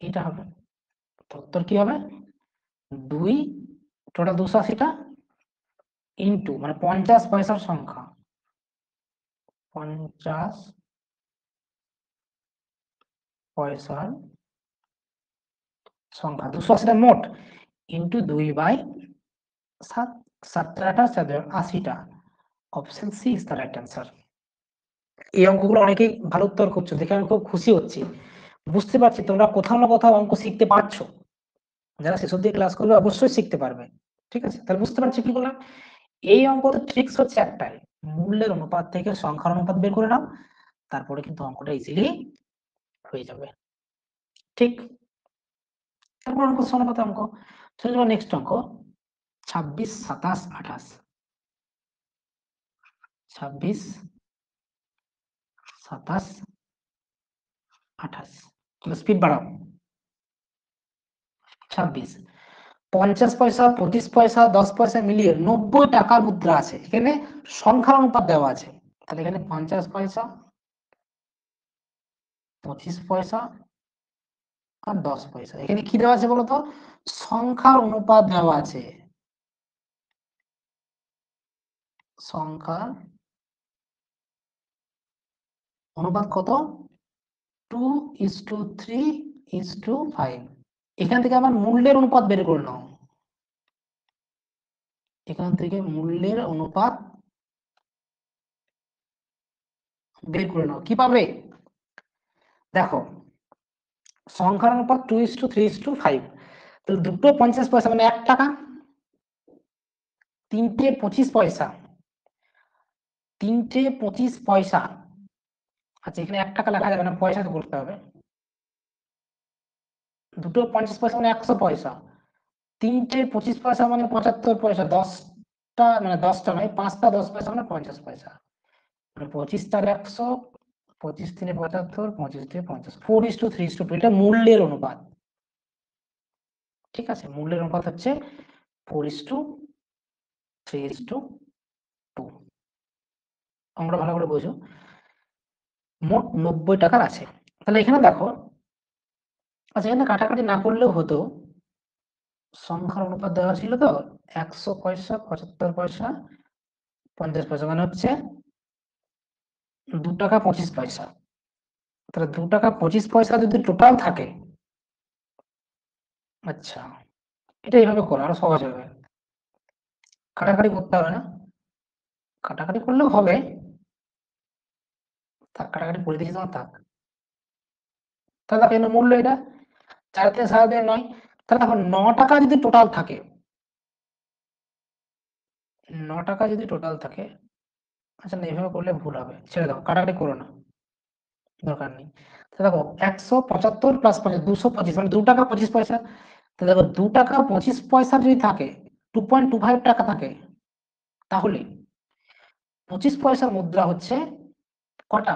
Speaker 1: এটা হবে। উত্তর কি হবে, 2, টোটাল 280টা ইন্টু, মানে 50 পয়সার সংখ্যা, 50 পয়সার সংখ্যা 280টা মোট, ইন্টু 2/7, 7-8-80টা। Option C is the right answer. এই অঙ্কগুলো অনেকেই ভালো উত্তর করছো, দেখে আমি খুব খুশি হচ্ছি। বুঝতে পারছি তোমরা কোথাও না কোথাও অঙ্ক শিখতে পারছো, যারা শেষ অব্দি ক্লাস করবে অবশ্যই শিখতে পারবে। ঠিক আছে, তাহলে বুঝতে পারছি কি বললাম। এই অঙ্কতে ট্রিক্স হচ্ছে একটাই, মূল্যের অনুপাত থেকে সংখ্যার অনুপাত বের করে নাও, তারপরে কিন্তু অঙ্কটা ইজিলি হয়ে যাবে। ঠিক, তারপর অঙ্ক সমানুপাত অঙ্ক। চলে যাবো নেক্সট অঙ্ক 26, 27, 28। 26, 27, 28। স্পিড বাড়াও। 26, 50 পয়সা, 25 পয়সা, 10 পয়সা মিলিয়ে 90 টাকার মুদ্রা আছে। এখানে সংখ্যার অনুপাত দেওয়া আছে, তাহলে এখানে 50 পয়সা, 25 পয়সা আর 10 পয়সা। এখানে কি দেওয়া আছে বলতো? সংখ্যার অনুপাত দেওয়া আছে। সংখ্যার অনুপাত কত? 2:3:5। এখান থেকে আমার মূল্যের অনুপাত বের করে নাও। এখান থেকে মূল্যের অনুপাত বের করে নাও। কি পাবে দেখো, সংখ্যার অনুপাত 2:3:5, তাহলে দুটো 50 পয়সা মানে 1 টাকা, তিনটে 25 পয়সা, তিনটে 25 পয়সা। আচ্ছা, এখানে 1 টাকা লেখা যাবে না, পয়সা তো করতে হবে। দুটো 50 পয়সা মানে 100 পয়সা, তিনটে 25 পয়সা মানে 75 পয়সা, 10টা মানে 10টা নয়, 5টা 10 পয়সা মানে 50 পয়সা, মানে 25 তার 100, 25 3 75, 25 2 50, 4:3:2। এটা মূল্যের অনুপাত। ঠিক আছে, মূল্যের অনুপাত হচ্ছে 4:3:2। আমরা ভালো করে বোঝো, মোট 90 টাকার আছে। তাহলে এখানে দেখো, আচ্ছা এখানে কাটাকাটি না করলেও হতো, সংখ্যার অনুপাত দেওয়া ছিল তো 100 পয়সা, 75 পয়সা, 50 পয়সা, মানে হচ্ছে 2 টাকা 25 পয়সা। তাহলে 2 টাকা 25 পয়সা যদি টোটাল থাকে, আচ্ছা এটা এইভাবে করো, আরো সহজ হবে। কাটাকাটি করতে হবে না, কাটাকাটি করলেও হবে, থাক কাটাকাটি করে দিয়েছি তোমার, থাক। তাহলে দেখো মূল্য এটা 4 3 7 2 9। তাহলে দেখো 9 টাকা যদি টোটাল থাকে, 9 টাকা যদি টোটাল থাকে, আচ্ছা না এভাবে করলে ভুল হবে, ছেড়ে দাও, কাটাকাটি করো না, দরকার নেই। তাহলে দেখো 175 প্লাস 50, 225, মানে 2 টাকা 25 পয়সা। তাহলে দেখো 2 টাকা 25 পয়সা যদি থাকে, 2.25 টাকা থাকে, তাহলে 25 পয়সার মুদ্রা হচ্ছে কটা?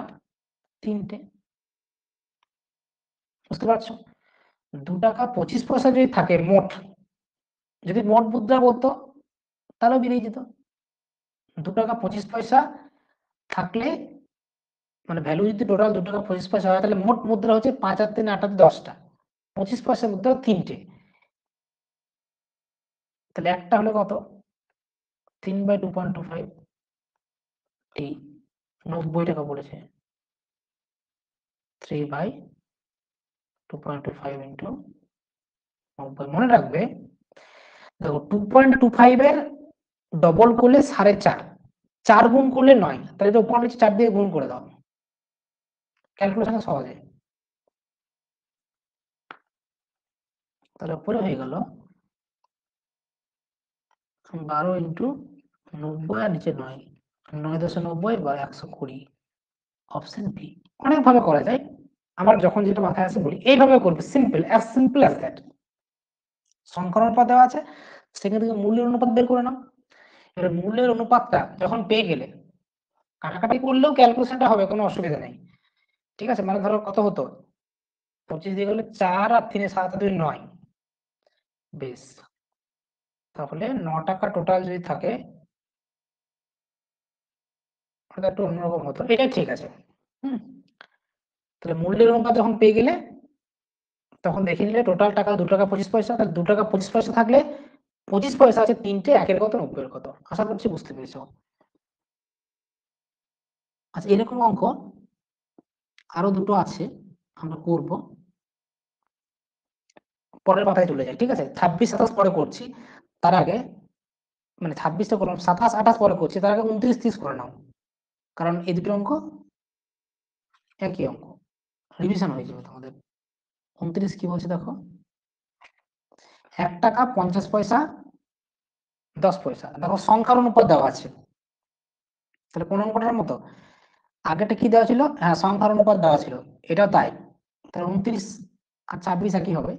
Speaker 1: 3টে। বুঝতে পারছো? 2 টাকা 25 পয়সা যদি থাকে মোট, যদি মোট মুদ্রা বলতো তাহলেও বেরিয়ে যেত। 2 টাকা 25 পয়সা থাকলে, মানে ভ্যালু যদি টোটাল 2 টাকা 25 পয়সা হয়, তাহলে মোট মুদ্রা হচ্ছে 5 আর 3 8 আর 10টা, 25 পয়সার মুদ্রা 3টে। তাহলে একটা হলে কত? 3/2.25, এই 90 টাকা পড়েছে। 3/2.25 ইন্টু 90। মনে রাখবে, দেখো 2.25 এর ডবল করলে 4.5, 4 গুণ করলে 9, তাহলে এটা উপর নিচে 4 দিয়ে গুণ করে দাও, ক্যালকুলেশন সহজে। তাহলে উপরে হয়ে গেল 12 ইন্টু 90 আর নিচে 9, 9×90 বা 120। Option B. অনেক ভাবে করা যায়, আমার যখন যেটা মাথায় আসে বলি, এইভাবে করবে, সিম্পল অ্যাজ দ্যাট। সংখ্যার অনুপাত দেওয়া আছে, সেখান থেকে মূল্যের অনুপাত বের করে নাও। এবার মূল্যের অনুপাতটা যখন পেয়ে গেলে, কাটাকাটি করলেও ক্যালকুলেশনটা হবে, কোনো অসুবিধা নেই। ঠিক আছে, মানে ধরো কত হতো, 25 দিয়ে গেলে 4 আর 3 7 আর 2 9, বেশ। তাহলে 9 টাকা টোটাল যদি থাকে, এটা একটু অন্যরকম হতো, এটা ঠিক আছে। হুম, তাহলে মূল্যের অনুপাত যখন পেয়ে গেলে, তখন দেখে নিলে টোটাল টাকা 2 টাকা 25 পয়সা, তাহলে 2 টাকা 25 পয়সা থাকলে 25 পয়সা আছে 3টে, একের কত 90 এর কত। আশা করছি বুঝতে পেরেছো। আচ্ছা এরকম অঙ্ক আরো দুটো আছে, আমরা করব, পরের পাতায় চলে যাই। ঠিক আছে, 26 27 পরে করছি, তার আগে মানে 26টা করলাম, 27 28 পরে করছি, তার আগে 29 30 করে নাও, কারণ এই দুটো অঙ্ক একই অঙ্ক, রিভিশন হয়ে যাবে তোমাদের। 29 কি বলছে দেখো, 1 টাকা 50 পয়সা 10 পয়সা। দেখো সংখ্যার অনুপাত দেওয়া আছে, তাহলে কোন অঙ্কটার মতো? আগেটা কি দেওয়া ছিল? হ্যাঁ, সংখ্যার অনুপাত দেওয়া ছিল, এটাও তাই। তাহলে 29 আর 26 একই হবে।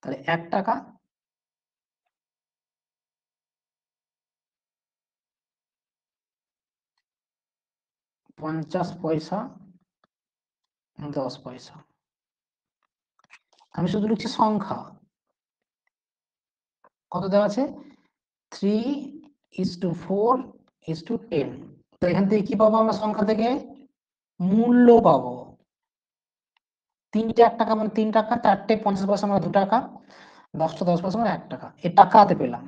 Speaker 1: তাহলে 1 টাকা 50 পয়সা 10 পয়সা। আমি শুধু লিখছি সংখ্যা, কত দেওয়া আছে? 3:4:10। তো এখান থেকে কি পাবো আমরা? সংখ্যা থেকে মূল্য পাবো। 3টে 1 টাকা মানে 3 টাকা, 4টে 50 পয়সা মানে 2 টাকা, 10টা 10 পয়সা মানে 1 টাকা। এই টাকা হাতে পেলাম।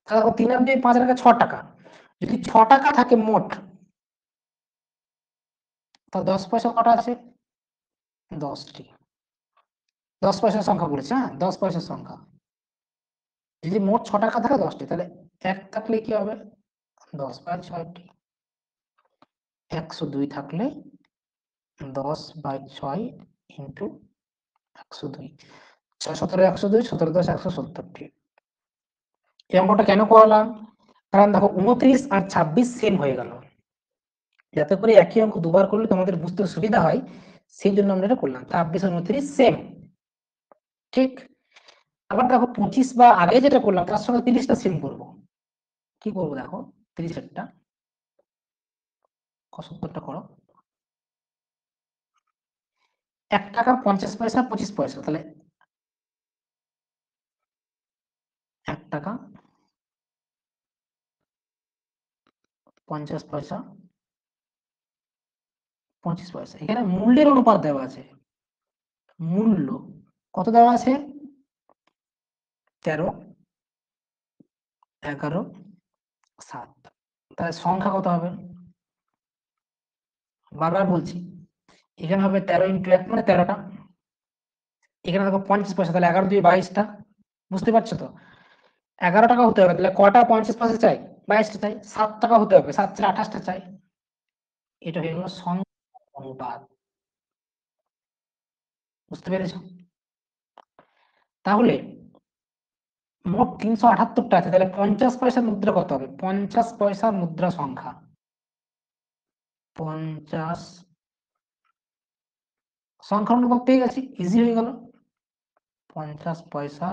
Speaker 1: তাহলে দেখো 3 আর 2 5 টাকা 6 টাকা। যদি 6 টাকা থাকে মোট, তা 10 পয়সা কটা আছে? 10টি। 10 পয়সার সংখ্যা বলেছে, হ্যাঁ 10 পয়সার সংখ্যা। যদি মোট 6 টাকা থাকে 10টি, তাহলে 1 থাকলে কি হবে? 10/6টি। 102 থাকলে 10/6 ইন্টু 102। 6 17 102, 17 10 170টি। এই অঙ্কটা কেন করলাম? কারণ দেখো 29 আর 26 সেম হয়ে গেল, যাতে করে একই অঙ্ক দুবার করলে তোমাদের বুঝতে সুবিধা হয়, সেই জন্য আমরা এটা করলাম। 26 আর 29 সেম, ঠিক। আবার দেখো 25 বা আগে যেটা করলাম তার সঙ্গে 30টা সেম করব। কি করবো দেখো, 30এরটা 70টা করো। 1 টাকা 50 পয়সা 25 পয়সা, তাহলে 1 টাকা 50 পয়সা 25 পয়সা। এখানে মূল্যের অনুপাত দেওয়া আছে। মূল্য কত দেওয়া আছে? 13, 11, 7। তাহলে সংখ্যা কত হবে? বারবার বলছি, এখানে হবে 13 ইন্টু 1 মানে 13টা। এখানে দেখো 50 পয়সা, তাহলে 11 2 22টা। বুঝতে পারছো তো? 11 টাকা হতে হবে, তাহলে কটা 50 পয়সা চাই? 22টা চাই। 7 টাকা হতে হবে, 7 4 28টা চাই। এটা হয়ে গেল সংখ্যা অনুপাত। বুঝতে পেরেছো? তাহলে মোট 378টা আছে, তাহলে 50 পয়সার মুদ্রা কত হবে? 50 পয়সার মুদ্রা সংখ্যা 50। সংখ্যার অনুপাত পেয়ে গেছি, ইজি হয়ে গেল। 50 পয়সা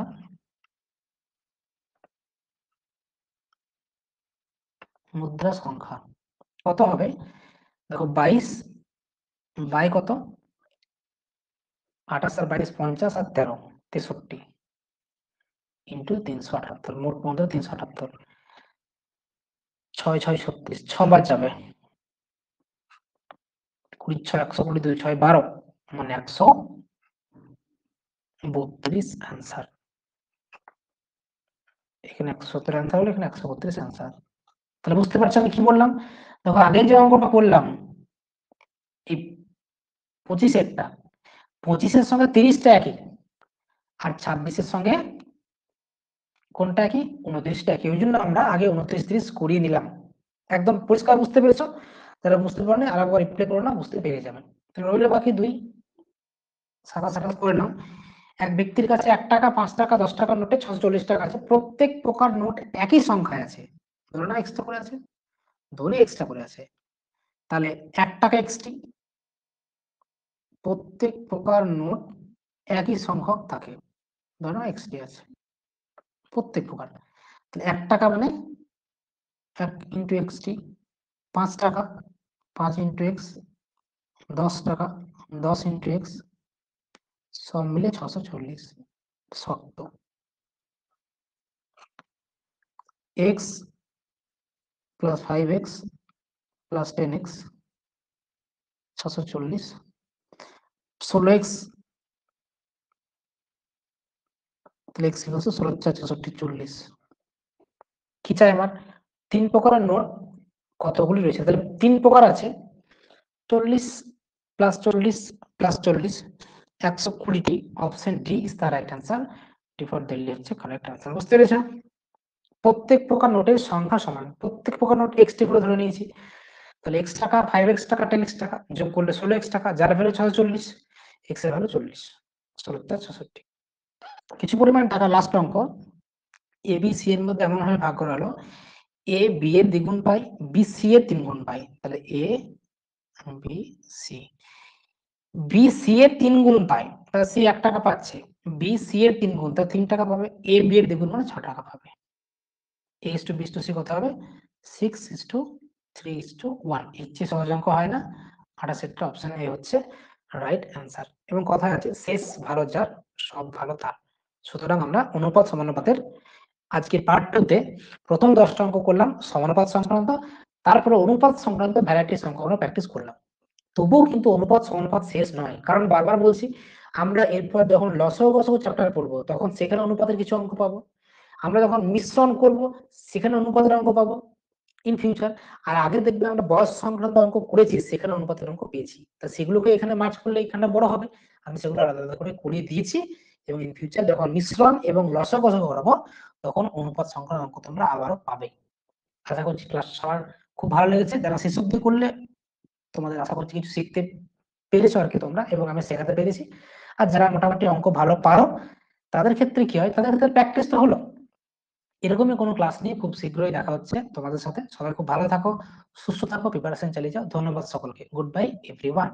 Speaker 1: মুদ্রা সংখ্যা কত হবে? দেখো 22 বাই কত? 28 আর 22 50 আর 13 63 ইন্টু 378, মোট মুদ্রা 378। 6 6 36, 6 বার যাবে। 20 6 120, 2 6 12 মানে 132 आंसर। এখানে 170 आंसर হলো, এখানে 132 आंसर। তাহলে বুঝতে পারছো আমি কি বললাম? দেখো আগে যে অঙ্কটা করলাম এই 25 এরটা, 25 এর সঙ্গে 30টা একই, আর 26 এর সঙ্গে কোনটা একই? 29টা একই। ওই জন্য আমরা আগে 29 30 করিয়ে নিলাম। একদম পরিষ্কার বুঝতে পেরেছো? যারা বুঝতে পারেনি আরেকবার রিপ্লে করো না, বুঝতে পেরে যাবেন। তাহলে রইল বাকি 2। 27 করে নাও। এক ব্যক্তির কাছে 1 টাকা 5 টাকা 10 টাকার নোটে 640 টাকা আছে। প্রত্যেক প্রকার নোট একই সংখ্যায় আছে। ধরো না এক্সট্রা করে আছে, ধরে এক্সট্রা করে আছে। তাহলে 1 টাকা এক্সটি, প্রত্যেক প্রকার নোট একই সংখ্যক থাকে। ধরো এক্সটি আছে প্রত্যেক প্রকার। তাহলে 1 টাকা মানে 1 ইন্টু এক্সটি, 5 টাকা 5 ইন্টু এক্স, 10 টাকা 10 ইন্টু এক্স, সব মিলে 640 শর্ত। X plus 5x plus 10x 640, 16x, তাহলে x ইকুয়াল টু 16 4 64 40। কি চাই আমার? 3 প্রকারের নোট কতগুলি রয়েছে? তাহলে 3 প্রকার আছে, 40 প্লাস 40 প্লাস 40 120টি। Option D is the right answer. D for Delhi হচ্ছে কারেক্ট আনসার। বুঝতে পেরেছো? প্রত্যেক প্রকার নোটের সংখ্যা সমান, প্রত্যেক প্রকার নোট এক্সটি করে ধরে নিয়েছি। তাহলে x টাকা, 5x টাকা, 10x টাকা যোগ করলে 16x টাকা, যার ভ্যালু 640, x এর ভ্যালু 40, 66। কিছু পরিমাণ টাকা লাস্ট অঙ্ক এ বি সি এর মধ্যে এমন ভাবে ভাগ করা হলো, এ বি এর দ্বিগুণ পাই, বি সি এর 3 গুণ পাই। তাহলে A B C, B C এর 3 গুণ পাই, তাহলে সি 1 টাকা পাচ্ছে, বি সি এর 3 গুণ তাহলে 3 টাকা পাবে, এ বি এর দ্বিগুণ মানে 6 টাকা পাবে। a is to b is to c কত হবে? 6:3:1। এর চেয়ে সহজ অঙ্ক হয় না। 28 অপশন এ হচ্ছে রাইট অ্যান্সার। এবং কথায় আছে শেষ ভালো যার সব ভালো তার। সুতরাং আমরা অনুপাত সমানুপাতের আজকে পার্ট 2 তে প্রথম 10টা অঙ্ক করলাম সমানুপাত সংক্রান্ত, তারপরে অনুপাত সংক্রান্ত ভ্যারাইটিস অঙ্ক আমরা প্র্যাকটিস করলাম। তবুও কিন্তু অনুপাত সমানুপাত শেষ নয়, কারণ বারবার বলছি আমরা এরপর যখন লসাগু গসাগু চ্যাপ্টার পড়বো তখন সেখানে অনুপাতের কিছু অঙ্ক পাবো, আমরা যখন মিশ্রণ করব সেখানে অনুপাতের অঙ্ক পাবো ইন ফিউচার, আর আগে দেখবে আমরা বয়স সংক্রান্ত অঙ্ক করেছি সেখানে অনুপাতের অঙ্ক পেয়েছি, তা সেগুলোকে এখানে মার্চ করলে এখানে বড় হবে। আমি সেগুলো আলাদা আলাদা করে করিয়ে দিয়েছি, এবং ইন ফিউচার যখন মিশ্রণ এবং লসাগু গসাগু করাবো তখন অনুপাত সংক্রান্ত অঙ্ক তোমরা আবারও পাবে। আশা করছি ক্লাস সবার খুব ভালো লেগেছে, যারা শেষ অবধি করলে তোমাদের আশা করছি কিছু শিখতে পেরেছো আর কি তোমরা, এবং আমি শেখাতে পেরেছি। আর যারা মোটামুটি অঙ্ক ভালো পারো তাদের ক্ষেত্রে কি হয়, তাদের ক্ষেত্রে প্র্যাকটিস তো হলো। এরকমই কোনো ক্লাস নিয়ে খুব শীঘ্রই দেখা হচ্ছে তোমাদের সাথে। সবাই খুব ভালো থাকো, সুস্থ থাকো, প্রিপারেশন চালিয়ে যাও। ধন্যবাদ সকলকে। Good bye everyone.